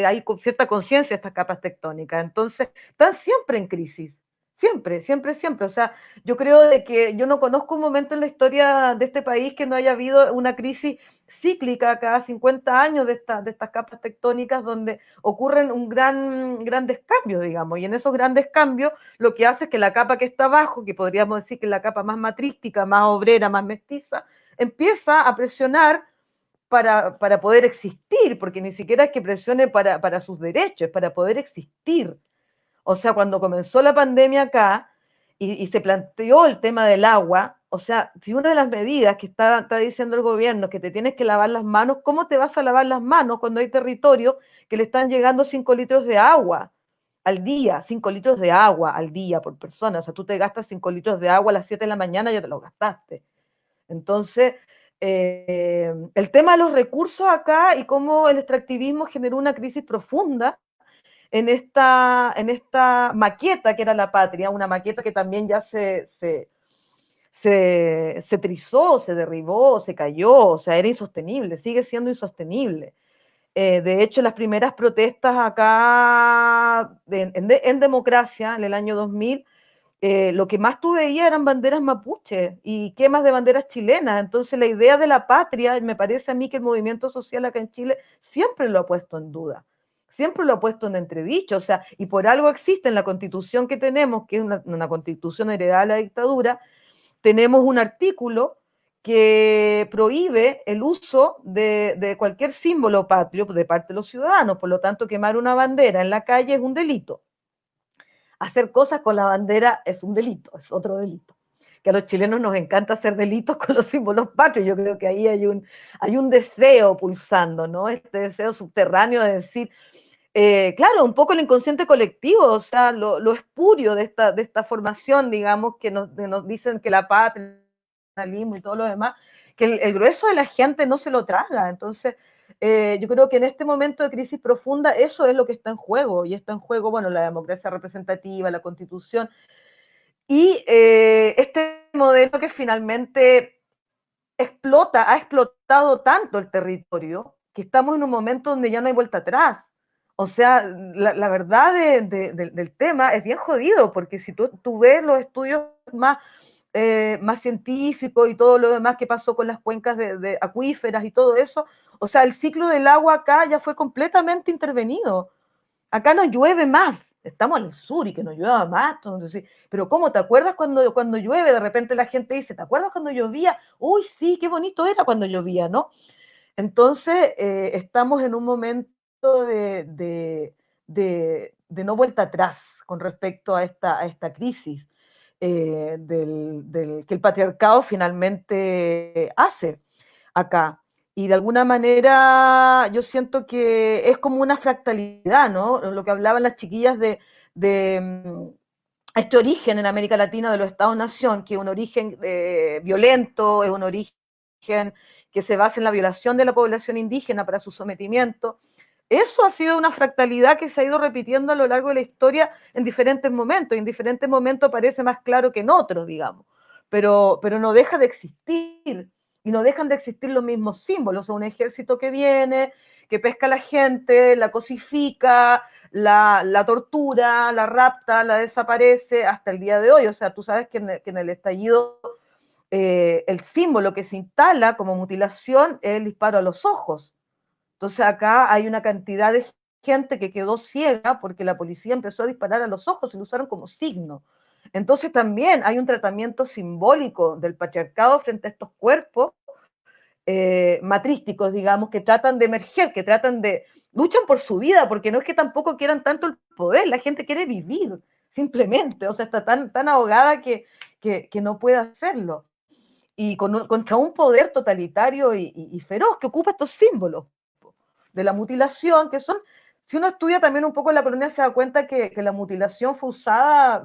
hay cierta conciencia de estas capas tectónicas. Entonces, están siempre en crisis. Siempre, siempre, siempre. O sea, yo creo de que yo no conozco un momento en la historia de este país que no haya habido una crisis cíclica cada 50 años de estas capas tectónicas donde ocurren grandes cambios, digamos. Y en esos grandes cambios lo que hace es que la capa que está abajo, que podríamos decir que es la capa más matrística, más obrera, más mestiza, empieza a presionar para poder existir, porque ni siquiera es que presione para sus derechos, es para poder existir. O sea, cuando comenzó la pandemia acá y se planteó el tema del agua, o sea, si una de las medidas que está diciendo el gobierno es que te tienes que lavar las manos, ¿cómo te vas a lavar las manos cuando hay territorio que le están llegando 5 litros de agua al día? 5 litros de agua al día por persona. O sea, tú te gastas 5 litros de agua a las 7 de la mañana, ya te lo gastaste. Entonces, el tema de los recursos acá y cómo el extractivismo generó una crisis profunda en esta maqueta que era la patria, una maqueta que también ya se trizó, se derribó, se cayó, o sea, era insostenible, sigue siendo insostenible. De hecho, las primeras protestas acá en democracia, en el año 2000, lo que más tú veías eran banderas mapuche y quemas de banderas chilenas. Entonces, la idea de la patria, me parece a mí que el movimiento social acá en Chile siempre lo ha puesto en duda, siempre lo ha puesto en entredicho. O sea, y por algo existe en la constitución que tenemos, que es una constitución heredada de la dictadura, tenemos un artículo que prohíbe el uso de cualquier símbolo patrio de parte de los ciudadanos. Por lo tanto, quemar una bandera en la calle es un delito. Hacer cosas con la bandera es un delito, es otro delito. Que a los chilenos nos encanta hacer delitos con los símbolos patrios. Yo creo que ahí hay un deseo pulsando, ¿no? Este deseo subterráneo de decir, claro, un poco el inconsciente colectivo, o sea, lo espurio de esta formación, digamos, que nos dicen que la patria, el nacionalismo y todo lo demás, que el grueso de la gente no se lo traga. Entonces, yo creo que en este momento de crisis profunda eso es lo que está en juego, y está en juego, bueno, la democracia representativa, la constitución, y este modelo que finalmente ha explotado tanto el territorio, que estamos en un momento donde ya no hay vuelta atrás. O sea, la verdad del tema es bien jodido, porque si tú ves los estudios más científicos y todo lo demás que pasó con las cuencas de acuíferas y todo eso, o sea, el ciclo del agua acá ya fue completamente intervenido. Acá no llueve más, estamos al sur y que no llueva más. Entonces, pero ¿cómo? ¿Te acuerdas cuando llueve? De repente la gente dice, ¿te acuerdas cuando llovía? Uy, sí, qué bonito era cuando llovía, ¿no? Entonces, estamos en un momento de no vuelta atrás con respecto a esta crisis que el patriarcado finalmente hace acá. Y de alguna manera yo siento que es como una fractalidad, ¿no? Lo que hablaban las chiquillas de este origen en América Latina de los Estados-nación, que es un origen violento, es un origen que se basa en la violación de la población indígena para su sometimiento. Eso ha sido una fractalidad que se ha ido repitiendo a lo largo de la historia en diferentes momentos, y en diferentes momentos parece más claro que en otros, digamos, pero no deja de existir, y no dejan de existir los mismos símbolos, o sea, un ejército que viene, que pesca a la gente, la cosifica, la tortura, la rapta, la desaparece hasta el día de hoy. O sea, tú sabes que en el estallido el símbolo que se instala como mutilación es el disparo a los ojos. Entonces acá hay una cantidad de gente que quedó ciega porque la policía empezó a disparar a los ojos y lo usaron como signo. Entonces también hay un tratamiento simbólico del patriarcado frente a estos cuerpos matrísticos, digamos, que tratan de emerger, que luchan por su vida, porque no es que tampoco quieran tanto el poder, la gente quiere vivir, simplemente, o sea, está tan ahogada que no puede hacerlo. Y contra un poder totalitario y feroz que ocupa estos símbolos de la mutilación, que son, si uno estudia también un poco la colonia, se da cuenta que la mutilación fue usada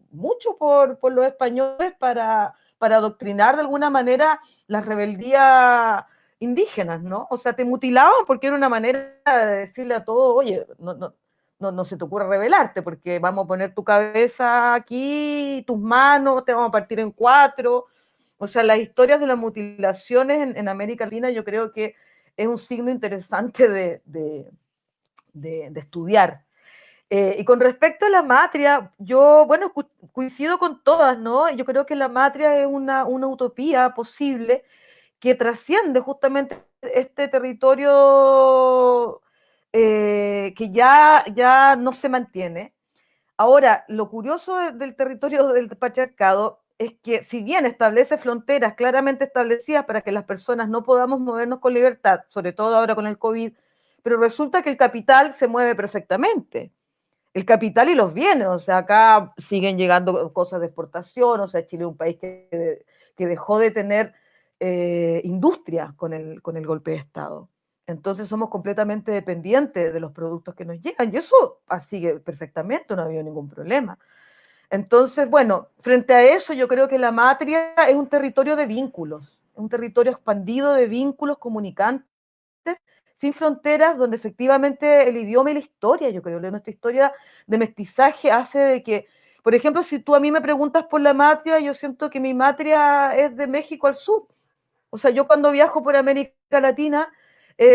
mucho por los españoles para adoctrinar de alguna manera las rebeldías indígenas, ¿no? O sea, te mutilaban porque era una manera de decirle a todos, oye, no se te ocurre rebelarte, porque vamos a poner tu cabeza aquí, tus manos, te vamos a partir en cuatro. O sea, las historias de las mutilaciones en América Latina yo creo que es un signo interesante de estudiar. Y con respecto a la matria, yo, bueno, coincido con todas, ¿no? Yo creo que la matria es una utopía posible que trasciende justamente este territorio que ya no se mantiene. Ahora, lo curioso del territorio del patriarcado es que si bien establece fronteras claramente establecidas para que las personas no podamos movernos con libertad, sobre todo ahora con el COVID, pero resulta que el capital se mueve perfectamente. El capital y los bienes, o sea, acá siguen llegando cosas de exportación, o sea, Chile es un país que dejó de tener industria con el golpe de Estado. Entonces somos completamente dependientes de los productos que nos llegan y eso sigue perfectamente, no ha habido ningún problema. Entonces, bueno, frente a eso yo creo que la matria es un territorio de vínculos, un territorio expandido de vínculos comunicantes, sin fronteras, donde efectivamente el idioma y la historia, yo creo, nuestra historia de mestizaje hace de que, por ejemplo, si tú a mí me preguntas por la matria, yo siento que mi matria es de México al sur. O sea, yo cuando viajo por América Latina,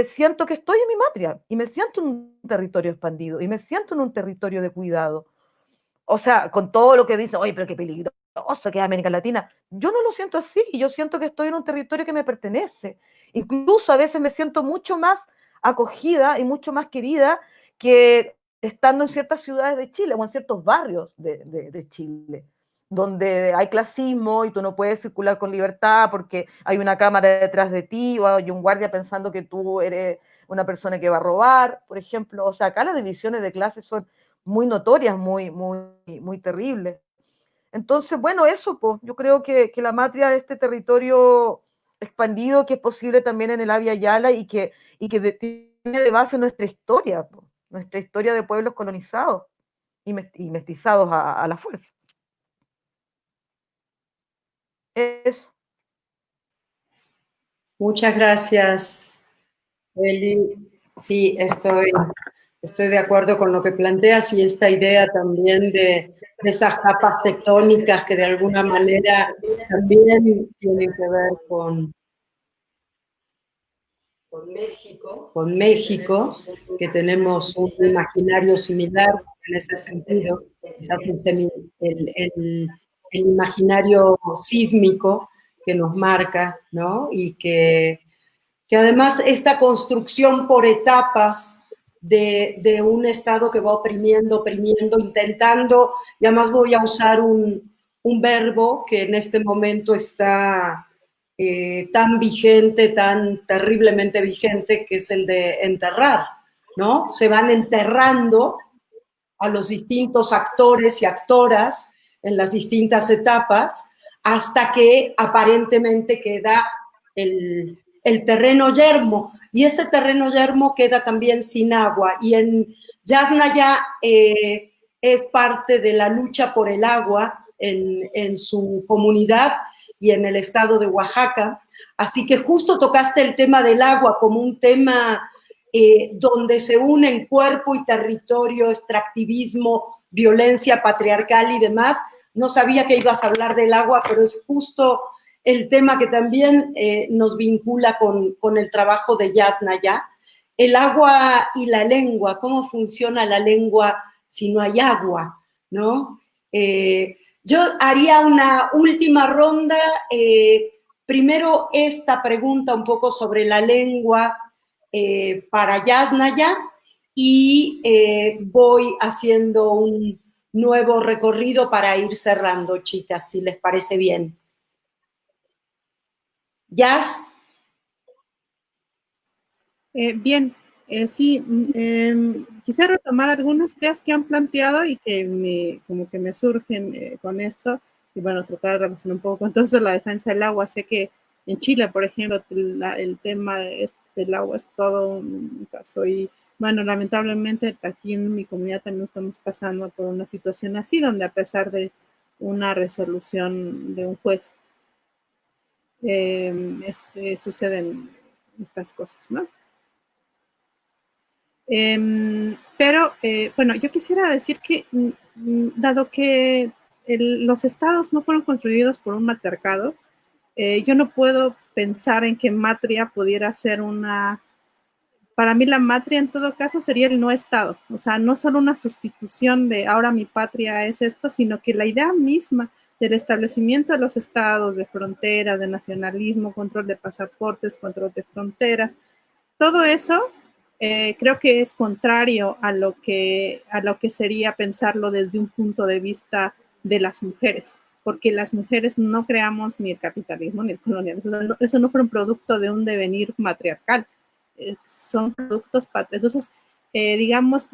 siento que estoy en mi matria y me siento en un territorio expandido y me siento en un territorio de cuidado. O sea, con todo lo que dicen, oye, pero qué peligroso que es América Latina. Yo no lo siento así, yo siento que estoy en un territorio que me pertenece. Incluso a veces me siento mucho más acogida y mucho más querida que estando en ciertas ciudades de Chile o en ciertos barrios de Chile, donde hay clasismo y tú no puedes circular con libertad porque hay una cámara detrás de ti o hay un guardia pensando que tú eres una persona que va a robar, por ejemplo. O sea, acá las divisiones de clases son muy notorias, muy terribles. Entonces, bueno, eso, pues, yo creo que la matria de este territorio expandido, que es posible también en el Abya Yala y que tiene de base nuestra historia, pues, nuestra historia de pueblos colonizados y mestizados a la fuerza. Eso. Muchas gracias, Eli. Sí, estoy de acuerdo con lo que planteas y esta idea también de esas capas tectónicas que de alguna manera también tienen que ver con con México, que tenemos un imaginario similar en ese sentido, quizás el imaginario sísmico que nos marca, ¿no? Y que además esta construcción por etapas de un Estado que va oprimiendo, intentando, y además voy a usar un verbo que en este momento está tan vigente, tan terriblemente vigente, que es el de enterrar, ¿no? Se van enterrando a los distintos actores y actoras en las distintas etapas hasta que aparentemente queda el terreno yermo, y ese terreno yermo queda también sin agua, y en Yasnaya es parte de la lucha por el agua en su comunidad y en el estado de Oaxaca. Así que justo tocaste el tema del agua como un tema donde se unen cuerpo y territorio, extractivismo, violencia patriarcal y demás. No sabía que ibas a hablar del agua, pero es justo el tema que también nos vincula con el trabajo de Yasnaya. El agua y la lengua, cómo funciona la lengua si no hay agua, ¿no? Yo haría una última ronda. Primero esta pregunta un poco sobre la lengua para Yasnaya, y voy haciendo un nuevo recorrido para ir cerrando, chicas, si les parece bien. Yas. Bien, sí, quisiera retomar algunas ideas que han planteado y que como que me surgen con esto, y bueno, tratar de relacionar un poco con todo eso, la defensa del agua. Sé que en Chile, por ejemplo, el tema del agua es todo un caso, y bueno, lamentablemente aquí en mi comunidad también estamos pasando por una situación así, donde a pesar de una resolución de un juez, suceden estas cosas, ¿no? Pero, bueno, yo quisiera decir que, dado que los estados no fueron construidos por un matriarcado, yo no puedo pensar en que matria pudiera ser para mí la matria en todo caso sería el no estado, o sea, no solo una sustitución de ahora mi patria es esto, sino que la idea misma del establecimiento de los estados, de fronteras, de nacionalismo, control de pasaportes, control de fronteras, todo eso creo que es contrario a lo que sería pensarlo desde un punto de vista de las mujeres, porque las mujeres no creamos ni el capitalismo ni el colonialismo, eso no fue un producto de un devenir matriarcal, son productos patriarcales. Entonces, digamos,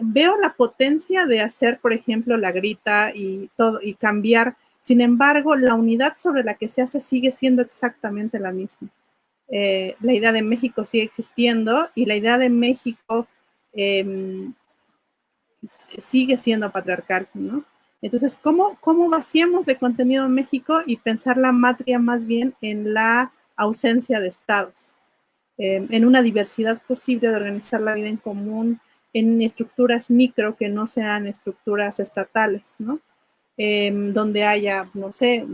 veo la potencia de hacer, por ejemplo, la grita y todo, y cambiar. Sin embargo, la unidad sobre la que se hace sigue siendo exactamente la misma. La idea de México sigue existiendo, y la idea de México sigue siendo patriarcal, ¿no? Entonces, ¿cómo vaciamos de contenido en México y pensar la matria más bien en la ausencia de estados? En una diversidad posible de organizar la vida en común, en estructuras micro que no sean estructuras estatales, ¿no? Donde haya, no sé,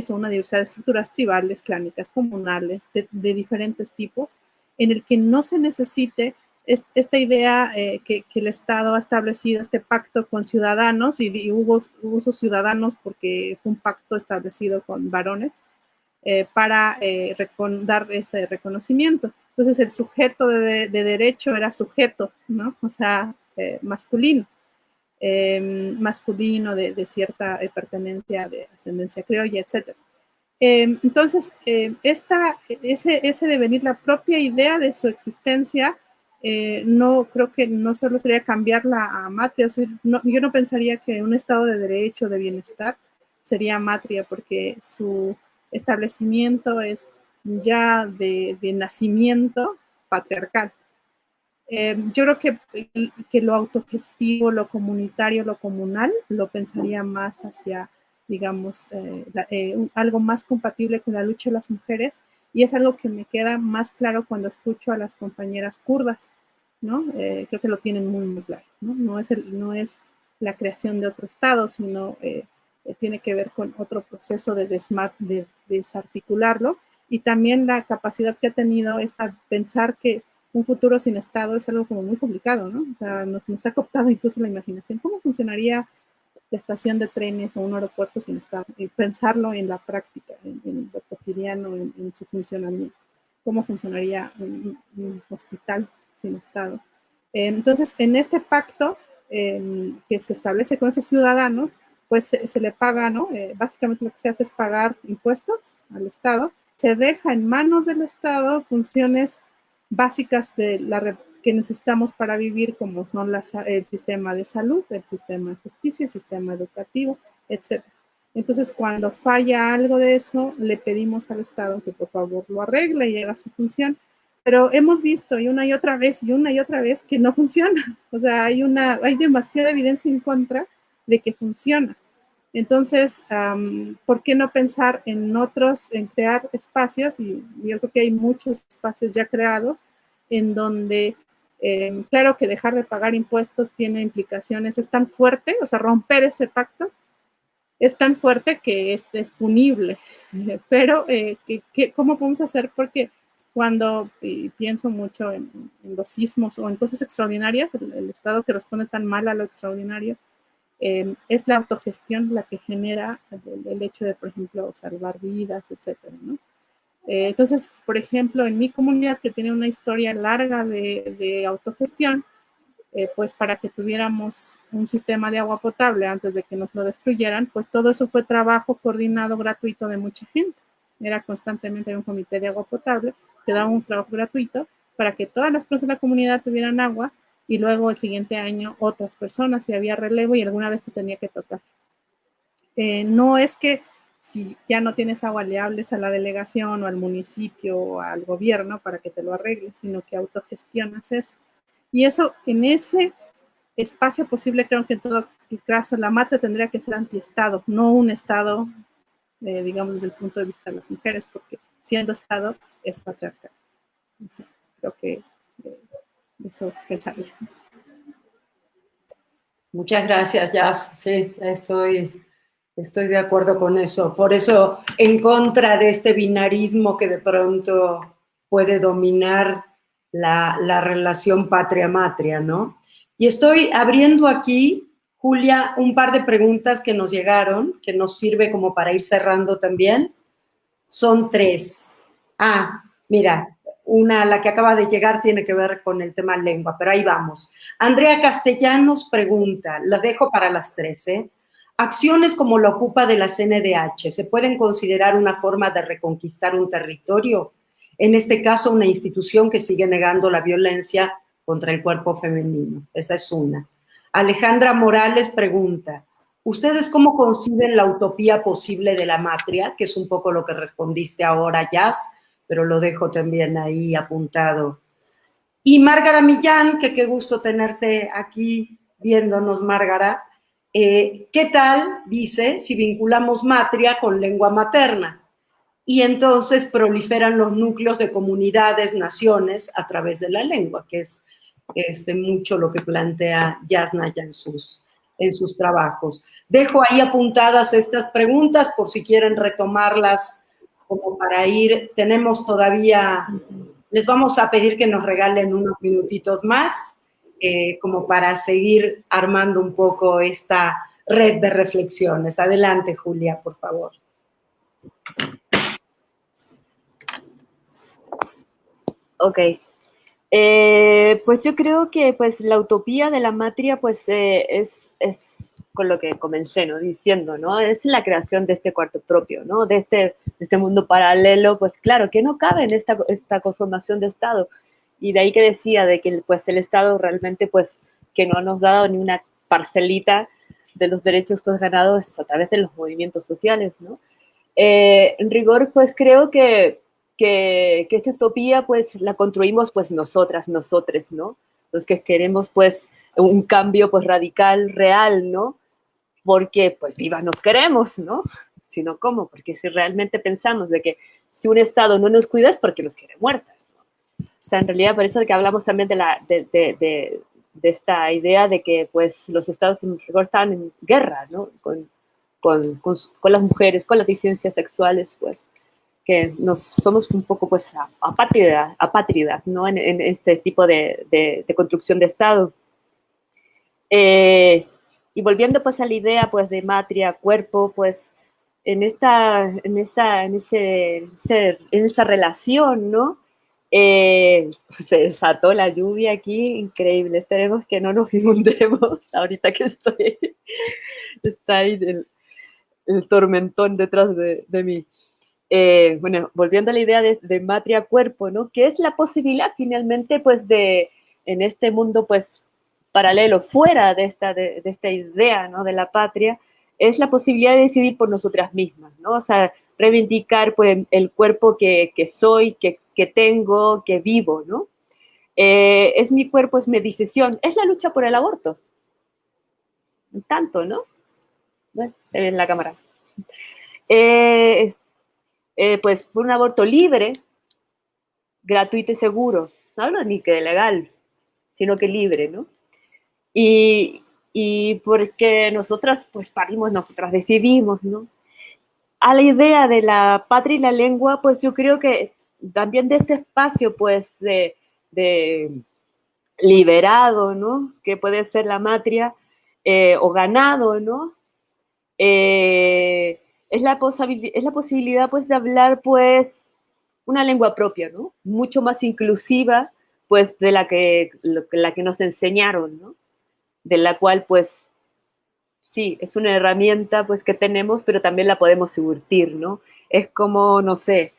una diversidad de estructuras tribales, clánicas, comunales, de diferentes tipos, en el que no se necesite esta idea que el Estado ha establecido, este pacto con ciudadanos, y hubo ciudadanos porque fue un pacto establecido con varones, para dar ese reconocimiento. Entonces el sujeto de derecho era sujeto, ¿no? O sea, masculino. Masculino de cierta pertenencia, de ascendencia criolla, etc. Entonces, ese devenir, la propia idea de su existencia, no creo que no solo sería cambiarla a matria. O sea, yo no pensaría que un estado de derecho, de bienestar, sería matria, porque su establecimiento es ya de nacimiento patriarcal. Yo creo que lo autogestivo, lo comunitario, lo comunal, lo pensaría más hacia, digamos, algo más compatible con la lucha de las mujeres, y es algo que me queda más claro cuando escucho a las compañeras kurdas, ¿no? Creo que lo tienen muy, muy claro, ¿no? No es la creación de otro estado, sino tiene que ver con otro proceso de desarticularlo, y también la capacidad que ha tenido esta pensar que un futuro sin Estado es algo como muy complicado, ¿no? O sea, nos ha cooptado incluso la imaginación. ¿Cómo funcionaría la estación de trenes o un aeropuerto sin Estado? Y pensarlo en la práctica, en lo cotidiano, en su funcionamiento. ¿Cómo funcionaría un hospital sin Estado? Entonces, en este pacto que se establece con esos ciudadanos, pues se le paga, ¿no? Básicamente lo que se hace es pagar impuestos al Estado, se deja en manos del Estado funciones básicas que necesitamos para vivir, como son el sistema de salud, el sistema de justicia, el sistema educativo, etc. Entonces, cuando falla algo de eso, le pedimos al Estado que por favor lo arregle y haga su función. Pero hemos visto una y otra vez que no funciona. O sea, hay demasiada evidencia en contra de que funciona. Entonces, ¿por qué no pensar en crear espacios? Y yo creo que hay muchos espacios ya creados en donde, claro que dejar de pagar impuestos tiene implicaciones, es tan fuerte, o sea, romper ese pacto es tan fuerte que es punible. Pero, ¿cómo podemos hacer? Porque cuando pienso mucho en los sismos o en cosas extraordinarias, el Estado que responde tan mal a lo extraordinario, es la autogestión la que genera el hecho de, por ejemplo, salvar vidas, etcétera, ¿no? Entonces, por ejemplo, en mi comunidad, que tiene una historia larga de autogestión, pues para que tuviéramos un sistema de agua potable antes de que nos lo destruyeran, pues todo eso fue trabajo coordinado gratuito de mucha gente. Era constantemente un comité de agua potable que daba un trabajo gratuito para que todas las personas de la comunidad tuvieran agua, y luego el siguiente año otras personas, si había relevo y alguna vez te tenía que tocar. No es que si ya no tienes agua le hables a la delegación o al municipio o al gobierno para que te lo arregle, sino que autogestionas eso. Y eso, en ese espacio posible, creo que en todo caso la matria tendría que ser antiestado, no un Estado, digamos, desde el punto de vista de las mujeres, porque siendo Estado es patriarcal. Entonces, creo que eso pensaría. Muchas gracias, Jazz. Sí, estoy de acuerdo con eso. Por eso, en contra de este binarismo que de pronto puede dominar la relación patria-matria, ¿no? Y estoy abriendo aquí, Julia, un par de preguntas que nos llegaron, que nos sirve como para ir cerrando también. Son 3. Mira, la que acaba de llegar tiene que ver con el tema lengua, pero ahí vamos. Andrea Castellanos pregunta, la dejo para las 3, ¿eh? ¿Acciones como la ocupa de la CNDH se pueden considerar una forma de reconquistar un territorio? En este caso, una institución que sigue negando la violencia contra el cuerpo femenino. Esa es una. Alejandra Morales pregunta, ¿ustedes cómo conciben la utopía posible de la matria? Que es un poco lo que respondiste ahora, Jazz, pero lo dejo también ahí apuntado. Y Márgara Millán, que qué gusto tenerte aquí viéndonos, Márgara. ¿Qué tal, dice, si vinculamos matria con lengua materna? Y entonces proliferan los núcleos de comunidades, naciones, a través de la lengua, que es mucho lo que plantea Yasnaya en sus trabajos. Dejo ahí apuntadas estas preguntas por si quieren retomarlas como para ir. Tenemos todavía, les vamos a pedir que nos regalen unos minutitos más, como para seguir armando un poco esta red de reflexiones. Adelante, Julia, por favor. Ok. Pues yo creo que pues, la utopía de la matria pues, es con lo que comencé, ¿no? Diciendo, ¿no? Es la creación de este cuarto propio, ¿no? De este mundo paralelo, pues claro, que no cabe en esta conformación de Estado. Y de ahí que decía de que pues, el Estado realmente pues, que no nos ha dado ni una parcelita de los derechos pues, ganados a través de los movimientos sociales, ¿no? En rigor, pues creo que esta utopía pues la construimos pues nosotras, nosotres, ¿no? Los que queremos pues un cambio pues radical, real, ¿no? Porque pues vivas nos queremos, ¿no? Sino ¿cómo? Porque si realmente pensamos de que si un Estado no nos cuida es porque nos quiere muertas, ¿no? O sea, en realidad por eso que hablamos también de esta idea de que pues los Estados en rigor están en guerra, ¿no? Con las mujeres, con las disidencias sexuales, pues que nos somos un poco pues apátridas, ¿no? En este tipo de construcción de Estado. Y volviendo pues a la idea pues de matria, cuerpo, pues en esa relación, ¿no? Se desató la lluvia aquí, increíble. Esperemos que no nos inundemos ahorita que está ahí el tormentón detrás de mí. Bueno, volviendo a la idea de matria cuerpo, ¿no? Que es la posibilidad finalmente, pues, en este mundo, pues, paralelo, fuera de esta idea, ¿no? De la patria, es la posibilidad de decidir por nosotras mismas, ¿no? O sea, reivindicar, pues, el cuerpo que soy, que tengo, que vivo, ¿no? Es mi cuerpo, es mi decisión, es la lucha por el aborto. Tanto, ¿no? Bueno, se ve en la cámara. Pues por un aborto libre, gratuito y seguro. No hablo ni que de legal, sino que libre, ¿no? Y porque nosotras, pues parimos, nosotras decidimos, ¿no? A la idea de la patria y la lengua, pues yo creo que también de este espacio, pues, de liberado, ¿no? Que puede ser la matria, o ganado, ¿no? Es la posibilidad, pues, de hablar, pues, una lengua propia, ¿no? Mucho más inclusiva, pues, de la que nos enseñaron, ¿no? De la cual, pues, sí, es una herramienta, pues, que tenemos, pero también la podemos subvertir, ¿no? Es como, no sé,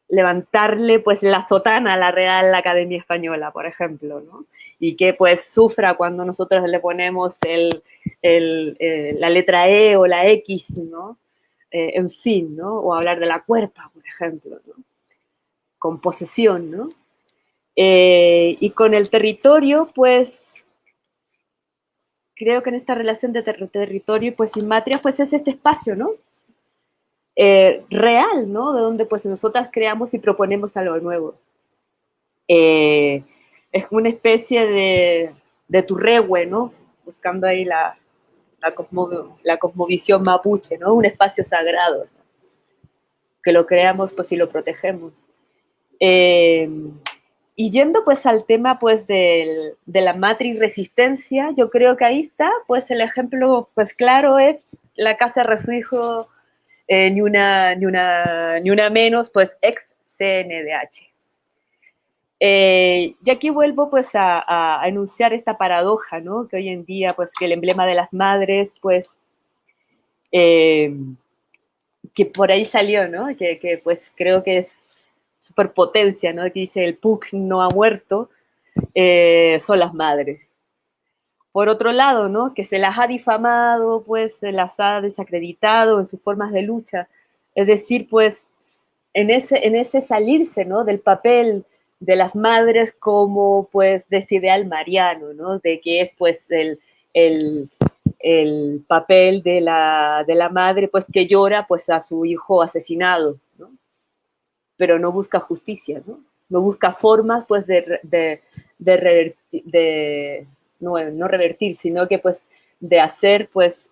levantarle, pues, la sotana a la Real Academia Española, por ejemplo, ¿no? Y que, pues, sufra cuando nosotros le ponemos la letra E o la X, ¿no? En fin, ¿no? O hablar de la cuerpa, por ejemplo, ¿no? Con posesión, ¿no? Y con el territorio, pues, creo que en esta relación de territorio pues, y matria, pues es este espacio, ¿no? Real, ¿no? De donde pues nosotras creamos y proponemos algo nuevo. Es una especie de turrehue, ¿no? Buscando ahí la cosmovisión mapuche, ¿no? Un espacio sagrado, ¿no? Que lo creamos pues y lo protegemos. Y yendo pues al tema pues de la matriz resistencia, yo creo que ahí está pues el ejemplo pues claro es la casa de refugio ni una menos pues ex CNDH. Y aquí vuelvo pues a enunciar esta paradoja, ¿no? Que hoy en día pues que el emblema de las madres pues que por ahí salió, ¿no? Que pues creo que es superpotencia, ¿no? Que dice el PUC no ha muerto, son las madres. Por otro lado, ¿no? Que se las ha difamado, pues se las ha desacreditado en sus formas de lucha. Es decir, pues en ese salirse, ¿no? Del papel de las madres como pues de este ideal mariano, ¿no? De que es pues el, el papel de la madre pues que llora pues a su hijo asesinado, ¿no? Pero no busca justicia, ¿no? No busca formas pues no revertir, sino que pues de hacer pues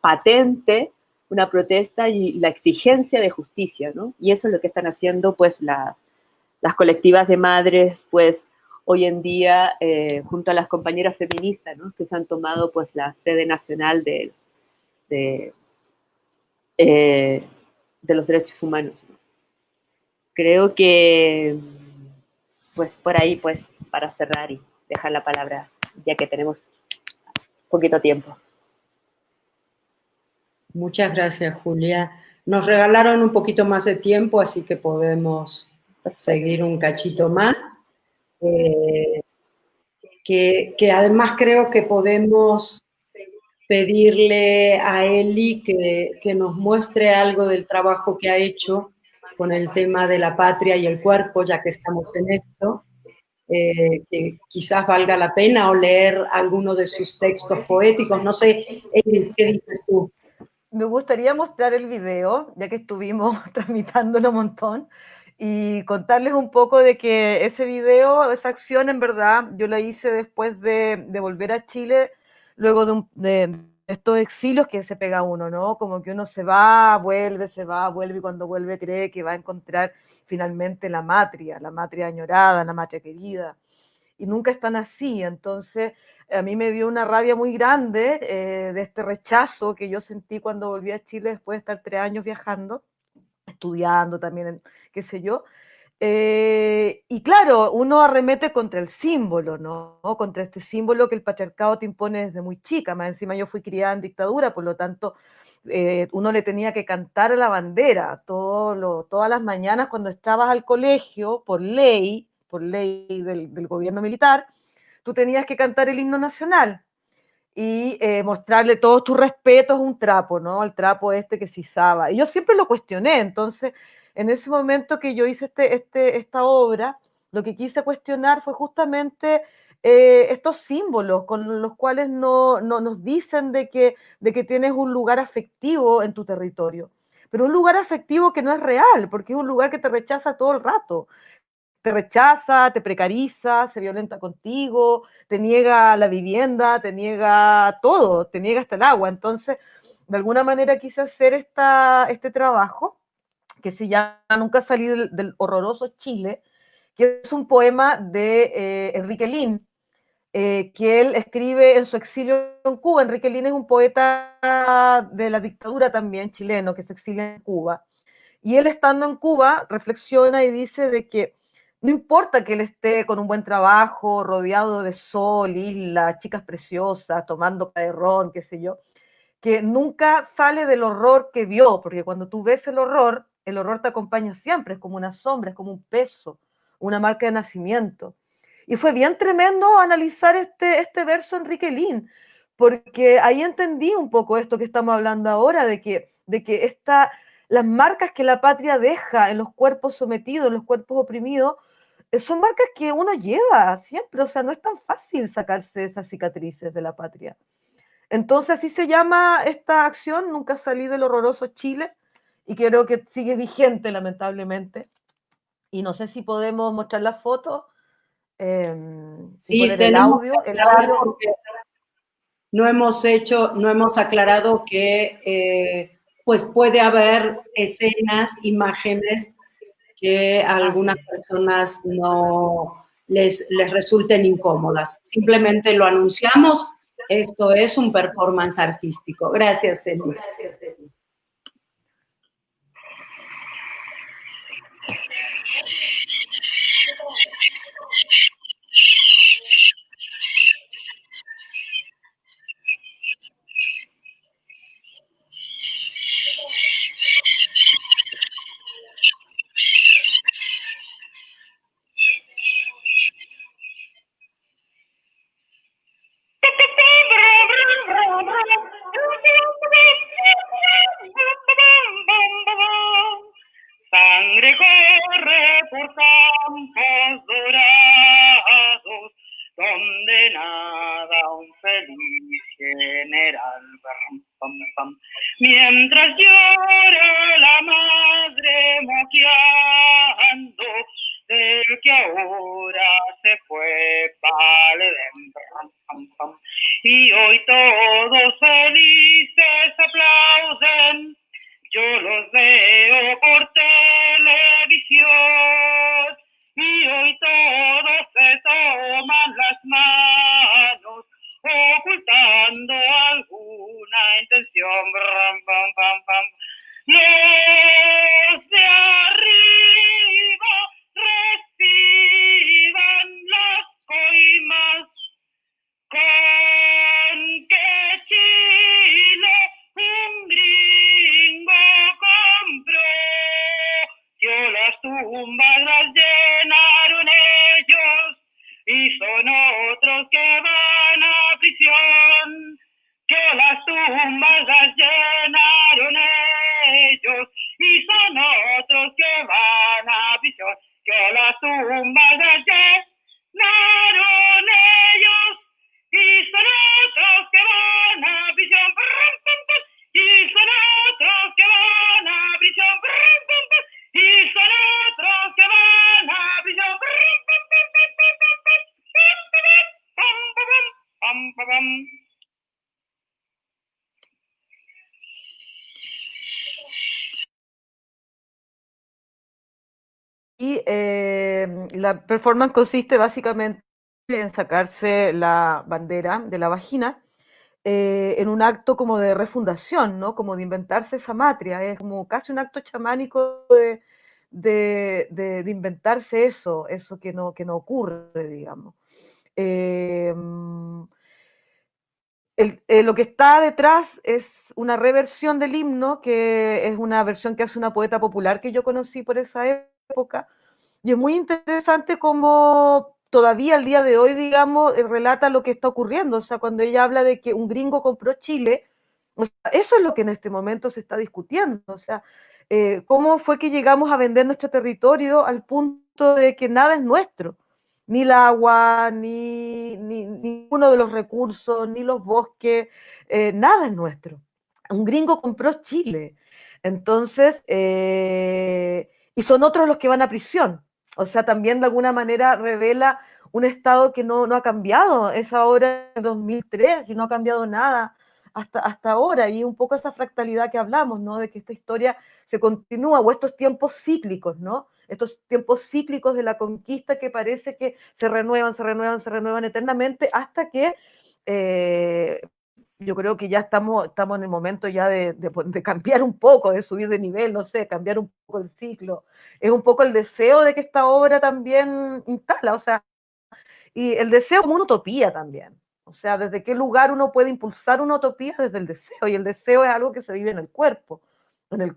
patente una protesta y la exigencia de justicia, ¿no? Y eso es lo que están haciendo pues las colectivas de madres pues hoy en día junto a las compañeras feministas, ¿no? Que se han tomado pues la sede nacional de, de los derechos humanos, ¿no? Creo que pues por ahí pues para cerrar y dejar la palabra ya que tenemos poquito tiempo. Muchas gracias, Julia. Nos regalaron un poquito más de tiempo, así que podemos seguir un cachito más. Que además creo que podemos pedirle a Eli que nos muestre algo del trabajo que ha hecho con el tema de la patria y el cuerpo, ya que estamos en esto, que quizás valga la pena o leer alguno de sus textos poéticos. No sé, Eli, ¿qué dices tú? Me gustaría mostrar el video, ya que estuvimos tramitándolo un montón, y contarles un poco de que ese video, esa acción en verdad, yo la hice después de volver a Chile, luego de estos exilios que se pega uno, ¿no? Como que uno se va, vuelve, y cuando vuelve cree que va a encontrar finalmente la matria añorada, la matria querida, y nunca es tan así. Entonces, a mí me dio una rabia muy grande de este rechazo que yo sentí cuando volví a Chile después de estar 3 años viajando, estudiando también, qué sé yo. Y claro, uno arremete contra el símbolo, ¿no? Contra este símbolo que el patriarcado te impone desde muy chica. Más encima yo fui criada en dictadura, por lo tanto, uno le tenía que cantar a la bandera todas las mañanas cuando estabas al colegio, por ley del gobierno militar, tú tenías que cantar el himno nacional y mostrarle todos tus respetos a un trapo, ¿no? Al trapo este que se izaba. Y yo siempre lo cuestioné, entonces, en ese momento que yo hice esta obra, lo que quise cuestionar fue justamente estos símbolos con los cuales no nos dicen de que tienes un lugar afectivo en tu territorio, pero un lugar afectivo que no es real, porque es un lugar que te rechaza todo el rato, te rechaza, te precariza, se violenta contigo, te niega la vivienda, te niega todo, te niega hasta el agua. Entonces, de alguna manera quise hacer este trabajo que se llama Nunca salí del horroroso Chile, que es un poema de Enrique Lin, que él escribe en su exilio en Cuba. Enrique Lin es un poeta de la dictadura también chileno que se exilia en Cuba. Y él estando en Cuba reflexiona y dice de que no importa que él esté con un buen trabajo, rodeado de sol, islas, chicas preciosas, tomando caderrón, qué sé yo, que nunca sale del horror que vio, porque cuando tú ves el horror te acompaña siempre, es como una sombra, es como un peso, una marca de nacimiento. Y fue bien tremendo analizar este verso Enrique Lin, porque ahí entendí un poco esto que estamos hablando ahora, de que las marcas que la patria deja en los cuerpos sometidos, en los cuerpos oprimidos, son marcas que uno lleva siempre, o sea, no es tan fácil sacarse esas cicatrices de la patria. Entonces así se llama esta acción, Nunca salí del horroroso Chile, y creo que sigue vigente lamentablemente. Y no sé si podemos mostrar las fotos y Sí, poner el tenemos audio. que aclarar porque no hemos aclarado que pues puede haber escenas, imágenes que a algunas personas no les resulten incómodas. Simplemente lo anunciamos, esto es un performance artístico. Gracias, Eli. Sangre corre por campos dorados, donde nada un feliz general. Pam, pam. Mientras llora la madre moqueando del que ahora se fue Paledén. Y hoy todos felices aplauden. Yo los veo por televisión y hoy todos se toman las manos ocultando alguna intención. Bram, bam, bam, bam. Los de arriba reciban las coimas con que Chile un gringo compró. Yo las tumbas las llenaron ellos y son otros que van a prisión. Yo las tumbas las llenaron ellos y son otros que van a prisión. Yo las tumbas las llenaron ellos y son otros que van a prisión. Y son otros que van a prisión. Y son otros que van a prisión. y la performance consiste básicamente en sacarse la bandera de la vagina en un acto como de refundación, ¿no? Como de inventarse esa matria, es como casi un acto chamánico de inventarse eso que no ocurre, digamos. Eh, lo que está detrás es una reversión del himno, que es una versión que hace una poeta popular que yo conocí por esa época, y es muy interesante cómo todavía al día de hoy, digamos, relata lo que está ocurriendo, o sea, cuando ella habla de que un gringo compró Chile, o sea, eso es lo que en este momento se está discutiendo, o sea, cómo fue que llegamos a vender nuestro territorio al punto de que nada es nuestro, ni el agua, ni ninguno de los recursos, ni los bosques, nada es nuestro. Un gringo compró Chile. Entonces, y son otros los que van a prisión. O sea, también de alguna manera revela un Estado que no ha cambiado. Es ahora en 2003 y no ha cambiado nada hasta ahora. Y un poco esa fractalidad que hablamos, ¿no? De que esta historia se continúa, o estos tiempos cíclicos, ¿no? Estos tiempos cíclicos de la conquista que parece que se renuevan eternamente hasta que yo creo que ya estamos en el momento ya de cambiar un poco, de subir de nivel, no sé, cambiar un poco el ciclo. Es un poco el deseo de que esta obra también instala, o sea, y el deseo como una utopía también. O sea, desde qué lugar uno puede impulsar una utopía desde el deseo, y el deseo es algo que se vive en el cuerpo, con el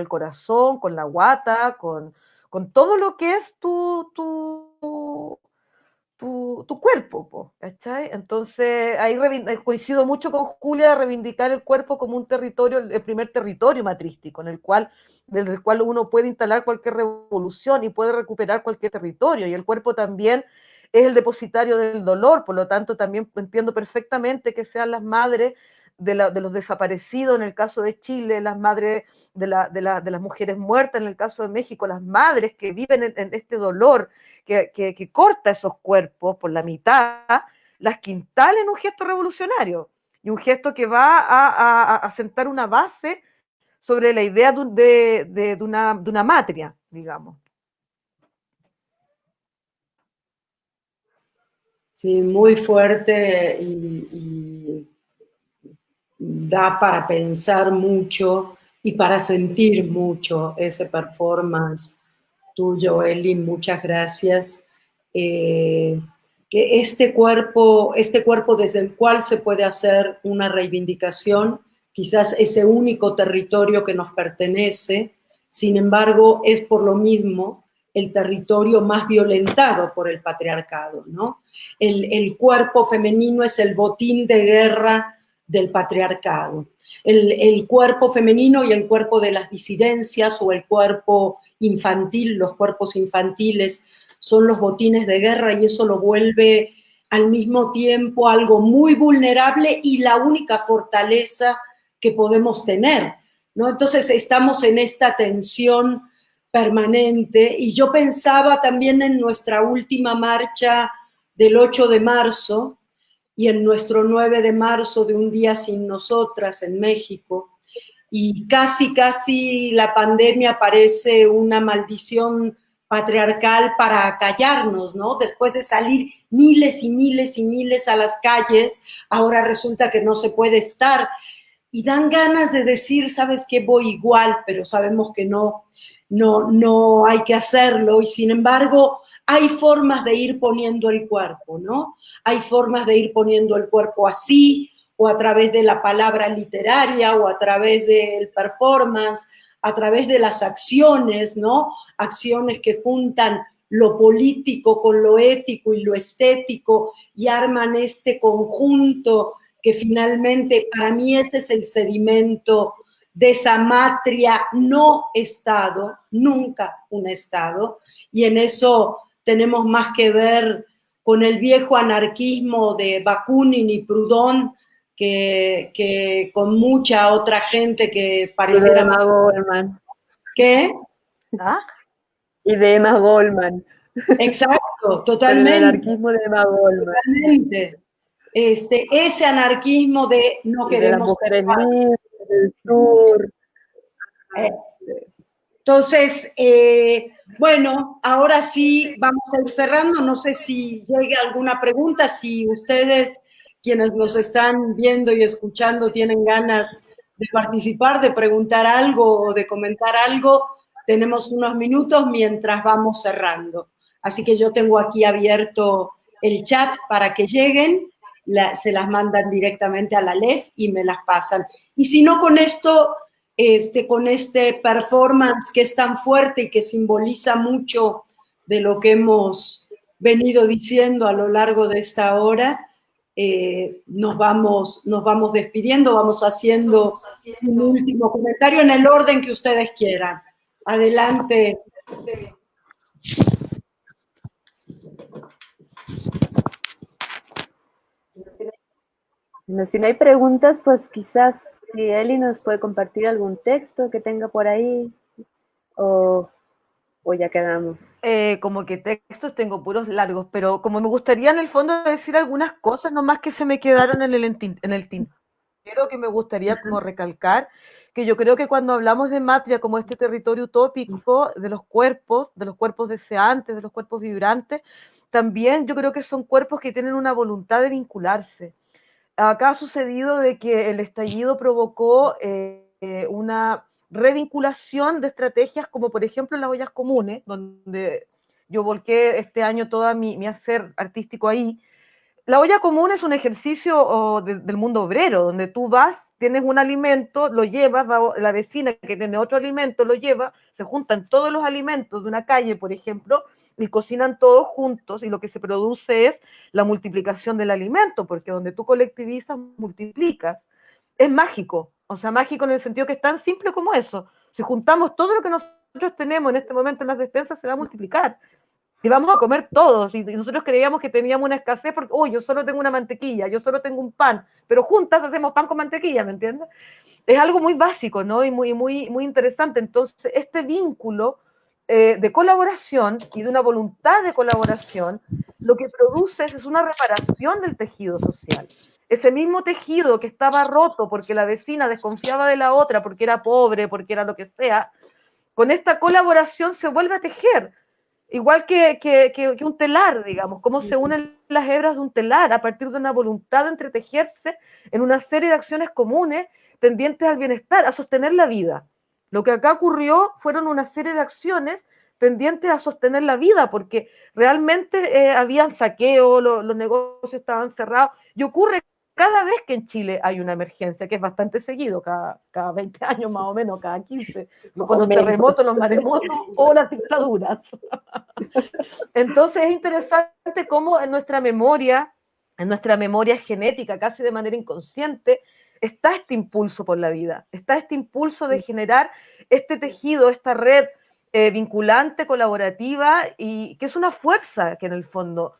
corazón, con la guata, con todo lo que es tu cuerpo, po, ¿cachai? Entonces, ahí coincido mucho con Julia de reivindicar el cuerpo como un territorio, el primer territorio matrístico, desde el cual uno puede instalar cualquier revolución y puede recuperar cualquier territorio, y el cuerpo también es el depositario del dolor, por lo tanto también entiendo perfectamente que sean las madres de los desaparecidos en el caso de Chile, las madres de las mujeres muertas en el caso de México, las madres que viven en este dolor, que corta esos cuerpos por la mitad, las que instalen un gesto revolucionario y un gesto que va a sentar una base sobre la idea de una matria, digamos. Sí, muy fuerte y da para pensar mucho y para sentir mucho ese performance tuyo, Eli, muchas gracias. Que este cuerpo desde el cual se puede hacer una reivindicación, quizás ese único territorio que nos pertenece, sin embargo, es por lo mismo el territorio más violentado por el patriarcado, ¿no? El cuerpo femenino es el botín de guerra del patriarcado. El cuerpo femenino y el cuerpo de las disidencias o el cuerpo infantil, los cuerpos infantiles son los botines de guerra, y eso lo vuelve al mismo tiempo algo muy vulnerable y la única fortaleza que podemos tener, ¿no? Entonces estamos en esta tensión permanente, y yo pensaba también en nuestra última marcha del 8 de marzo y en nuestro 9 de marzo de Un Día Sin Nosotras en México, y casi la pandemia parece una maldición patriarcal para acallarnos, ¿no? Después de salir miles y miles y miles a las calles, ahora resulta que no se puede estar. Y dan ganas de decir, ¿sabes qué? Voy igual, pero sabemos que no hay que hacerlo, y sin embargo hay formas de ir poniendo el cuerpo, ¿no? Hay formas de ir poniendo el cuerpo así, o a través de la palabra literaria, o a través del performance, a través de las acciones, ¿no? Acciones que juntan lo político con lo ético y lo estético y arman este conjunto que finalmente para mí ese es el sedimento de esa matria no Estado, nunca un Estado, y en eso tenemos más que ver con el viejo anarquismo de Bakunin y Proudhon que con mucha otra gente que pareciera... Y de Emma Goldman. ¿Qué? ¿Ah? Y de Emma Goldman. Exacto, totalmente. El anarquismo de Emma Goldman. Totalmente. Ese anarquismo de no y queremos... de las mujeres libres del sur. Entonces, bueno, ahora sí vamos a ir cerrando. No sé si llegue alguna pregunta, si ustedes, quienes nos están viendo y escuchando, tienen ganas de participar, de preguntar algo o de comentar algo, tenemos unos minutos mientras vamos cerrando. Así que yo tengo aquí abierto el chat para que lleguen, se las mandan directamente a la LEF y me las pasan. Y si no, con esto, con este performance que es tan fuerte y que simboliza mucho de lo que hemos venido diciendo a lo largo de esta hora, nos vamos despidiendo, vamos haciendo un último comentario en el orden que ustedes quieran. Adelante. Si no hay preguntas, pues quizás si Eli nos puede compartir algún texto que tenga por ahí, o ya quedamos. Como que textos tengo puros largos, pero como me gustaría en el fondo decir algunas cosas nomás que se me quedaron en el tintero, que me gustaría como recalcar, que yo creo que cuando hablamos de Matria como este territorio utópico de los cuerpos deseantes, de los cuerpos vibrantes, también yo creo que son cuerpos que tienen una voluntad de vincularse. Acá ha sucedido de que el estallido provocó una revinculación de estrategias como por ejemplo las ollas comunes, donde yo volqué este año todo mi hacer artístico ahí. La olla común es un ejercicio del mundo obrero, donde tú vas, tienes un alimento, lo llevas, va la vecina que tiene otro alimento, lo lleva, se juntan todos los alimentos de una calle, por ejemplo, y cocinan todos juntos, y lo que se produce es la multiplicación del alimento, porque donde tú colectivizas, multiplicas. Es mágico, o sea, mágico en el sentido que es tan simple como eso. Si juntamos todo lo que nosotros tenemos en este momento en las despensas, se va a multiplicar y vamos a comer todos, y nosotros creíamos que teníamos una escasez porque, yo solo tengo una mantequilla, yo solo tengo un pan, pero juntas hacemos pan con mantequilla, ¿me entiendes? Es algo muy básico, ¿no? Y muy interesante. Entonces, este vínculo de colaboración y de una voluntad de colaboración, lo que produce es una reparación del tejido social. Ese mismo tejido que estaba roto porque la vecina desconfiaba de la otra, porque era pobre, porque era lo que sea, con esta colaboración se vuelve a tejer. Igual que un telar, digamos, cómo se unen las hebras de un telar a partir de una voluntad de entretejerse en una serie de acciones comunes tendientes al bienestar, a sostener la vida. Lo que acá ocurrió fueron una serie de acciones tendientes a sostener la vida, porque realmente habían saqueo, los negocios estaban cerrados, y ocurre cada vez que en Chile hay una emergencia, que es bastante seguido, cada 20 años más o menos, cada 15, con los terremotos, los maremotos o las dictaduras. Entonces es interesante cómo en nuestra memoria genética, casi de manera inconsciente, está este impulso por la vida, está este impulso de generar este tejido, esta red vinculante, colaborativa, y que es una fuerza que en el fondo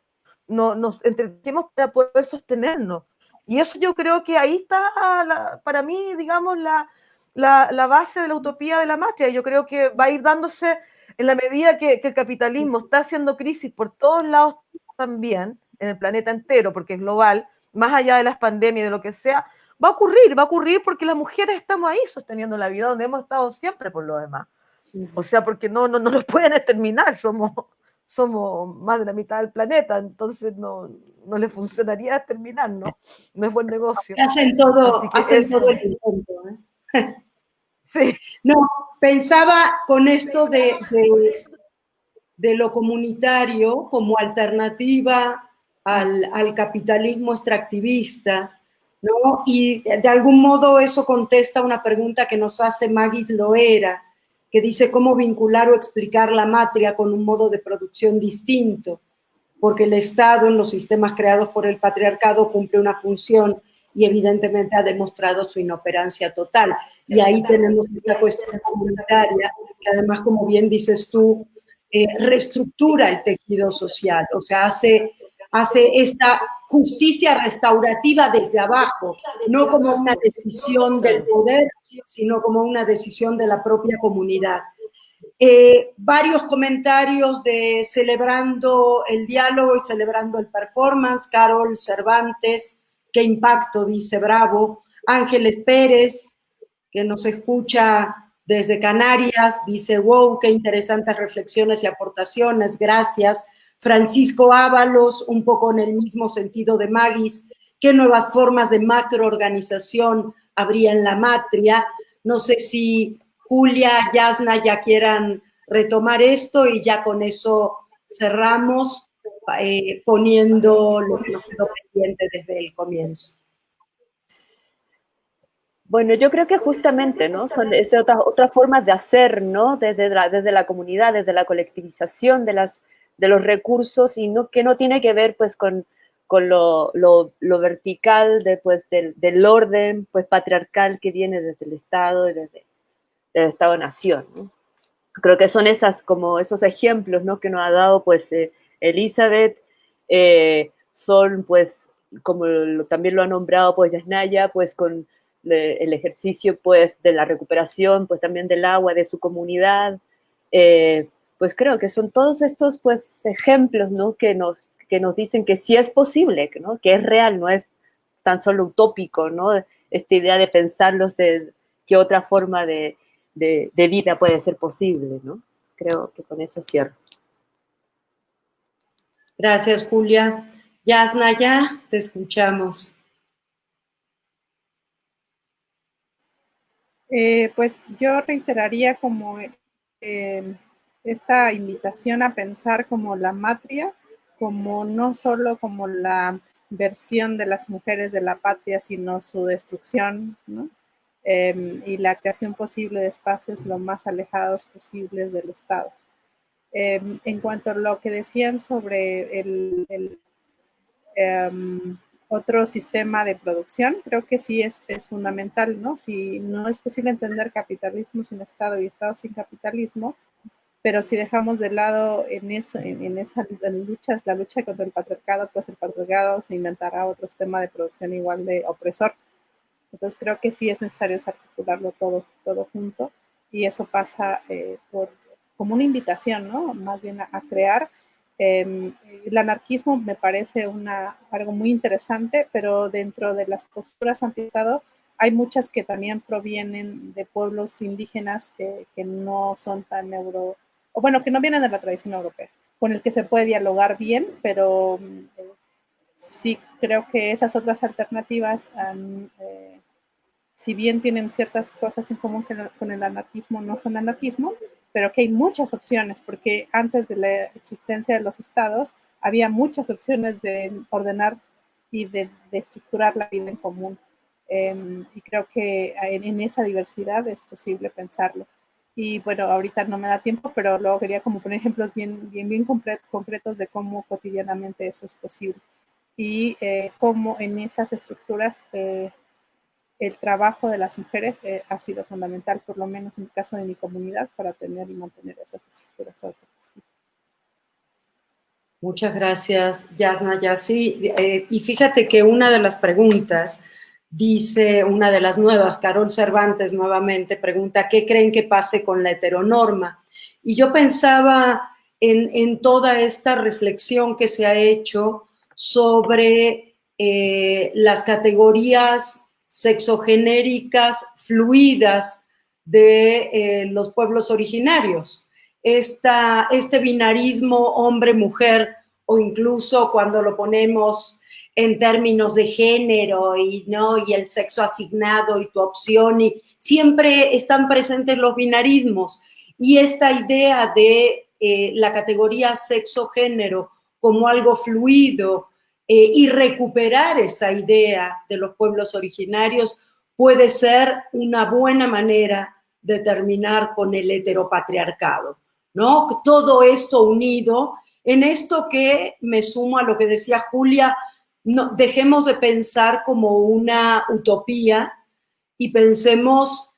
nos entretejemos para poder sostenernos. Y eso yo creo que ahí está, para mí, digamos, la base de la utopía de la Matria. Yo creo que va a ir dándose en la medida que el capitalismo está haciendo crisis por todos lados también, en el planeta entero, porque es global, más allá de las pandemias y de lo que sea, va a ocurrir porque las mujeres estamos ahí sosteniendo la vida donde hemos estado siempre por lo demás. O sea, porque no nos pueden exterminar, somos más de la mitad del planeta, entonces no les funcionaría exterminarnos, no es buen negocio. Hacen todo el intento, ¿eh? Sí. No, pensaba con esto de lo comunitario como alternativa al capitalismo extractivista, ¿no? Y de algún modo eso contesta una pregunta que nos hace Magis Loera, que dice cómo vincular o explicar la matria con un modo de producción distinto, porque el Estado en los sistemas creados por el patriarcado cumple una función y evidentemente ha demostrado su inoperancia total. Y ahí tenemos esta cuestión comunitaria, que además, como bien dices tú, reestructura el tejido social, o sea, hace esta justicia restaurativa desde abajo, no como una decisión del poder, sino como una decisión de la propia comunidad. Varios comentarios de celebrando el diálogo y celebrando el performance. Carol Cervantes, qué impacto, dice, bravo. Ángeles Pérez, que nos escucha desde Canarias, dice, wow, qué interesantes reflexiones y aportaciones, gracias. Francisco Ábalos, un poco en el mismo sentido de Magis, ¿qué nuevas formas de macroorganización habría en la matria? No sé si Julia, Yasna ya quieran retomar esto y ya con eso cerramos poniendo lo que nos quedó pendiente desde el comienzo. Bueno, yo creo que justamente, ¿no? Son otras formas de hacer, ¿no? Desde la comunidad, desde la colectivización de los recursos y que no tiene que ver, pues, con lo vertical pues, del orden, pues, patriarcal que viene desde el Estado, desde el Estado-Nación, ¿no? Creo que son esos ejemplos, ¿no? Que nos ha dado, pues, Elizabeth, son, pues, como también lo ha nombrado, pues, Yasnaya, pues, con el ejercicio, pues, de la recuperación, pues, también del agua, de su comunidad, pues, creo que son todos estos, pues, ejemplos, ¿no? Que nos dicen que sí es posible, ¿no? Que es real, no es tan solo utópico, ¿no? Esta idea de pensarlos de qué otra forma de vida puede ser posible, ¿no? Creo que con eso cierro. Gracias, Julia. Yasnaya, te escuchamos. Pues yo reiteraría como esta invitación a pensar como la matria, como no solo como la versión de las mujeres de la patria, sino su destrucción, ¿no? Y la creación posible de espacios lo más alejados posibles del Estado. En cuanto a lo que decían sobre el otro sistema de producción, creo que sí es fundamental, ¿no? Si no es posible entender capitalismo sin Estado y Estado sin capitalismo, pero si dejamos de lado en esas luchas, la lucha contra el patriarcado, pues el patriarcado se inventará otro sistema de producción igual de opresor. Entonces creo que sí es necesario articularlo todo junto, y eso pasa como una invitación, ¿no? Más bien a crear. El anarquismo me parece algo muy interesante, pero dentro de las posturas anti-Estado hay muchas que también provienen de pueblos indígenas que no son tan o bueno, que no vienen de la tradición europea, con el que se puede dialogar bien, pero sí creo que esas otras alternativas si bien tienen ciertas cosas en común con el anarquismo, no son anarquismo, pero que hay muchas opciones, porque antes de la existencia de los estados había muchas opciones de ordenar y de estructurar la vida en común. Y creo que en esa diversidad es posible pensarlo. Y bueno, ahorita no me da tiempo, pero luego quería como poner ejemplos bien concretos de cómo cotidianamente eso es posible. Y cómo en esas estructuras el trabajo de las mujeres ha sido fundamental, por lo menos en el caso de mi comunidad, para tener y mantener esas estructuras autogestivas. Muchas gracias, Yasnaya. Sí, y fíjate que una de las preguntas, dice una de las nuevas, Carol Cervantes nuevamente, pregunta, ¿qué creen que pase con la heteronorma? Y yo pensaba en toda esta reflexión que se ha hecho sobre las categorías sexogenéricas fluidas de los pueblos originarios. Este binarismo hombre-mujer, o incluso cuando lo ponemos en términos de género y el sexo asignado y tu opción, y siempre están presentes los binarismos. Y esta idea de la categoría sexo-género como algo fluido y recuperar esa idea de los pueblos originarios puede ser una buena manera de terminar con el heteropatriarcado, ¿no? Todo esto unido en esto que me sumo a lo que decía Julia, no, dejemos de pensar como una utopía y pensemos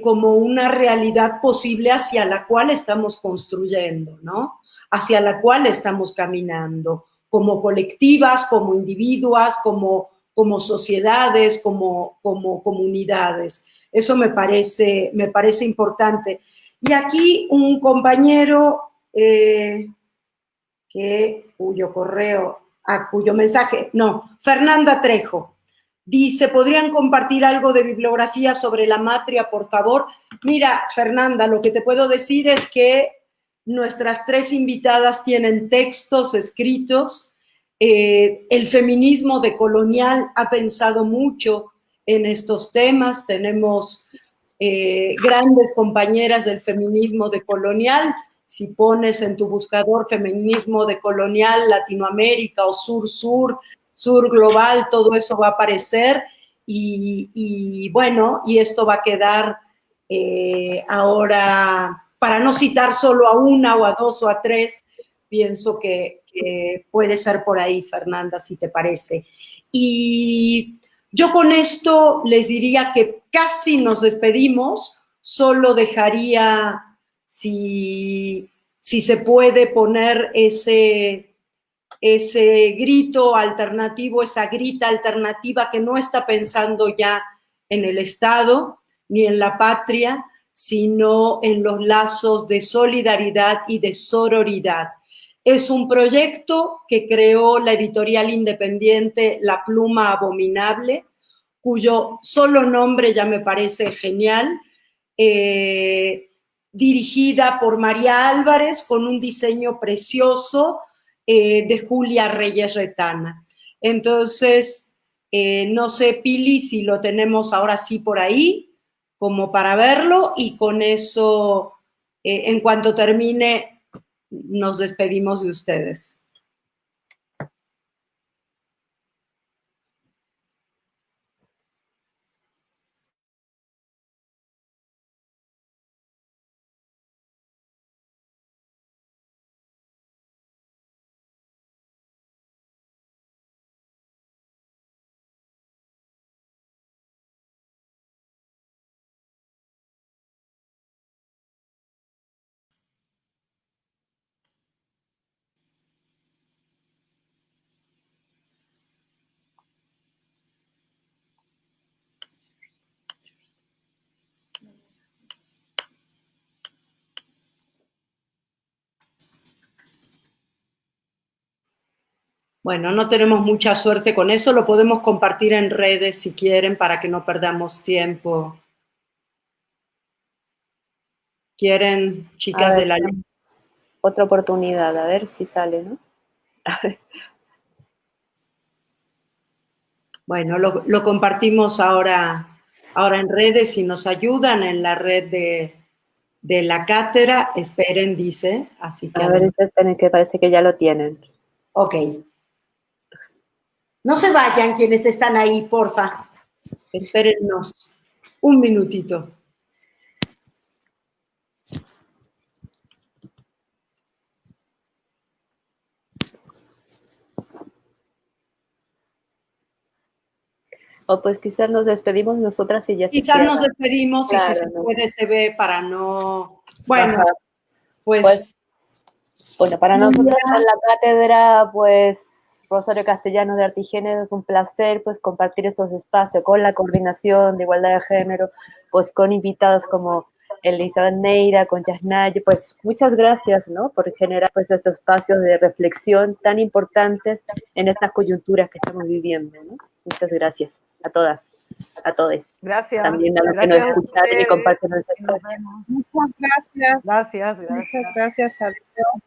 como una realidad posible hacia la cual estamos construyendo, ¿no? Hacia la cual estamos caminando, como colectivas, como individuas, como sociedades, como comunidades. Eso me parece importante. Y aquí un compañero cuyo mensaje, Fernanda Trejo, Dice, ¿podrían compartir algo de bibliografía sobre la matria, por favor? Mira, Fernanda, lo que te puedo decir es que nuestras 3 invitadas tienen textos escritos. El feminismo decolonial ha pensado mucho en estos temas. Tenemos grandes compañeras del feminismo decolonial. Si pones en tu buscador feminismo decolonial Latinoamérica o sur-sur, sur global, todo eso va a aparecer y bueno, y esto va a quedar ahora, para no citar solo a una o a 2 o a 3, pienso que puede ser por ahí, Fernanda, si te parece. Y yo con esto les diría que casi nos despedimos, solo dejaría, si se puede poner ese grito alternativo, esa grita alternativa que no está pensando ya en el Estado ni en la patria, sino en los lazos de solidaridad y de sororidad. Es un proyecto que creó la editorial independiente La Pluma Abominable, cuyo solo nombre ya me parece genial, dirigida por María Álvarez con un diseño precioso, de Julia Reyes Retana. Entonces, no sé, Pili, si lo tenemos ahora sí por ahí, como para verlo, y con eso, en cuanto termine, nos despedimos de ustedes. Bueno, no tenemos mucha suerte con eso, lo podemos compartir en redes si quieren para que no perdamos tiempo. ¿Quieren, chicas de la ley? Otra oportunidad, a ver si sale, ¿no? Bueno, lo compartimos ahora en redes, si nos ayudan en la red de la cátedra. Esperen, dice, así que... A ver, esperen, que parece que ya lo tienen. Ok. No se vayan quienes están ahí, porfa. Espérennos un minutito. O pues quizás nos despedimos nosotras y ya quizás nos despedimos, claro, y si se puede se ve para no... Bueno, pues... Bueno, para nosotros en la cátedra, pues, Rosario Castellanos de Artigénero, es un placer, pues, compartir estos espacios con la Coordinación de Igualdad de Género, pues, con invitados como Elizabeth Neira, con Yasnaya, pues, muchas gracias, ¿no?, por generar, pues, estos espacios de reflexión tan importantes en estas coyunturas que estamos viviendo, ¿no? Muchas gracias a todas, a todos. Gracias. También a los que nos escucharon y comparten nuestro espacio. Muchas gracias. Gracias. Muchas gracias a Dios.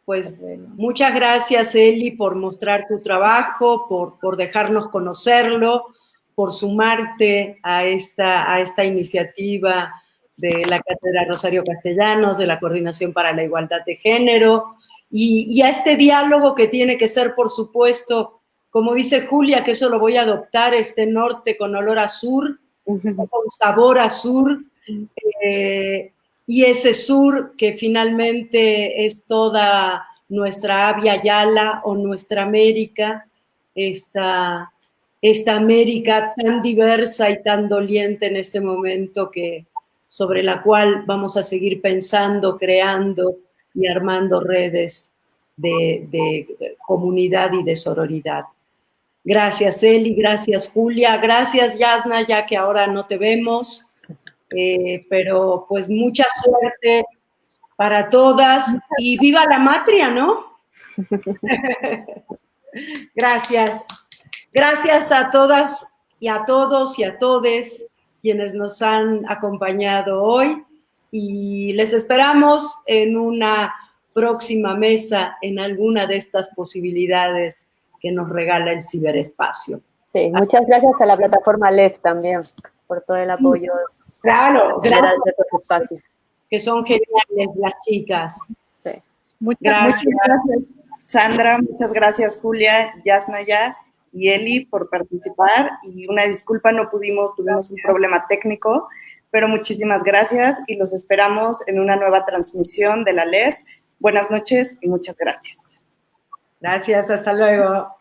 Pues muchas gracias, Eli, por mostrar tu trabajo, por dejarnos conocerlo, por sumarte a esta iniciativa de la Cátedra Rosario Castellanos, de la Coordinación para la Igualdad de Género, y a este diálogo que tiene que ser, por supuesto, como dice Julia, que eso lo voy a adoptar, este norte con olor a sur, con sabor a sur, y ese sur que finalmente es toda nuestra Avia Yala o nuestra América, esta América tan diversa y tan doliente en este momento, sobre la cual vamos a seguir pensando, creando y armando redes de comunidad y de sororidad. Gracias, Eli, gracias, Julia, gracias, Yasna, ya que ahora no te vemos. Pero pues mucha suerte para todas y viva la matria, ¿no? Gracias. Gracias a todas y a todos y a todes quienes nos han acompañado hoy, y les esperamos en una próxima mesa en alguna de estas posibilidades que nos regala el ciberespacio. Sí, muchas gracias a la plataforma LEF también por todo el apoyo. Claro, gracias. De estos espacios. Que son geniales las chicas. Sí. Gracias. Muchas gracias, Sandra. Muchas gracias, Julia, Yasnaya y Eli, por participar. Y una disculpa, tuvimos un problema técnico, pero muchísimas gracias y los esperamos en una nueva transmisión de la LEF. Buenas noches y muchas gracias. Gracias, hasta luego.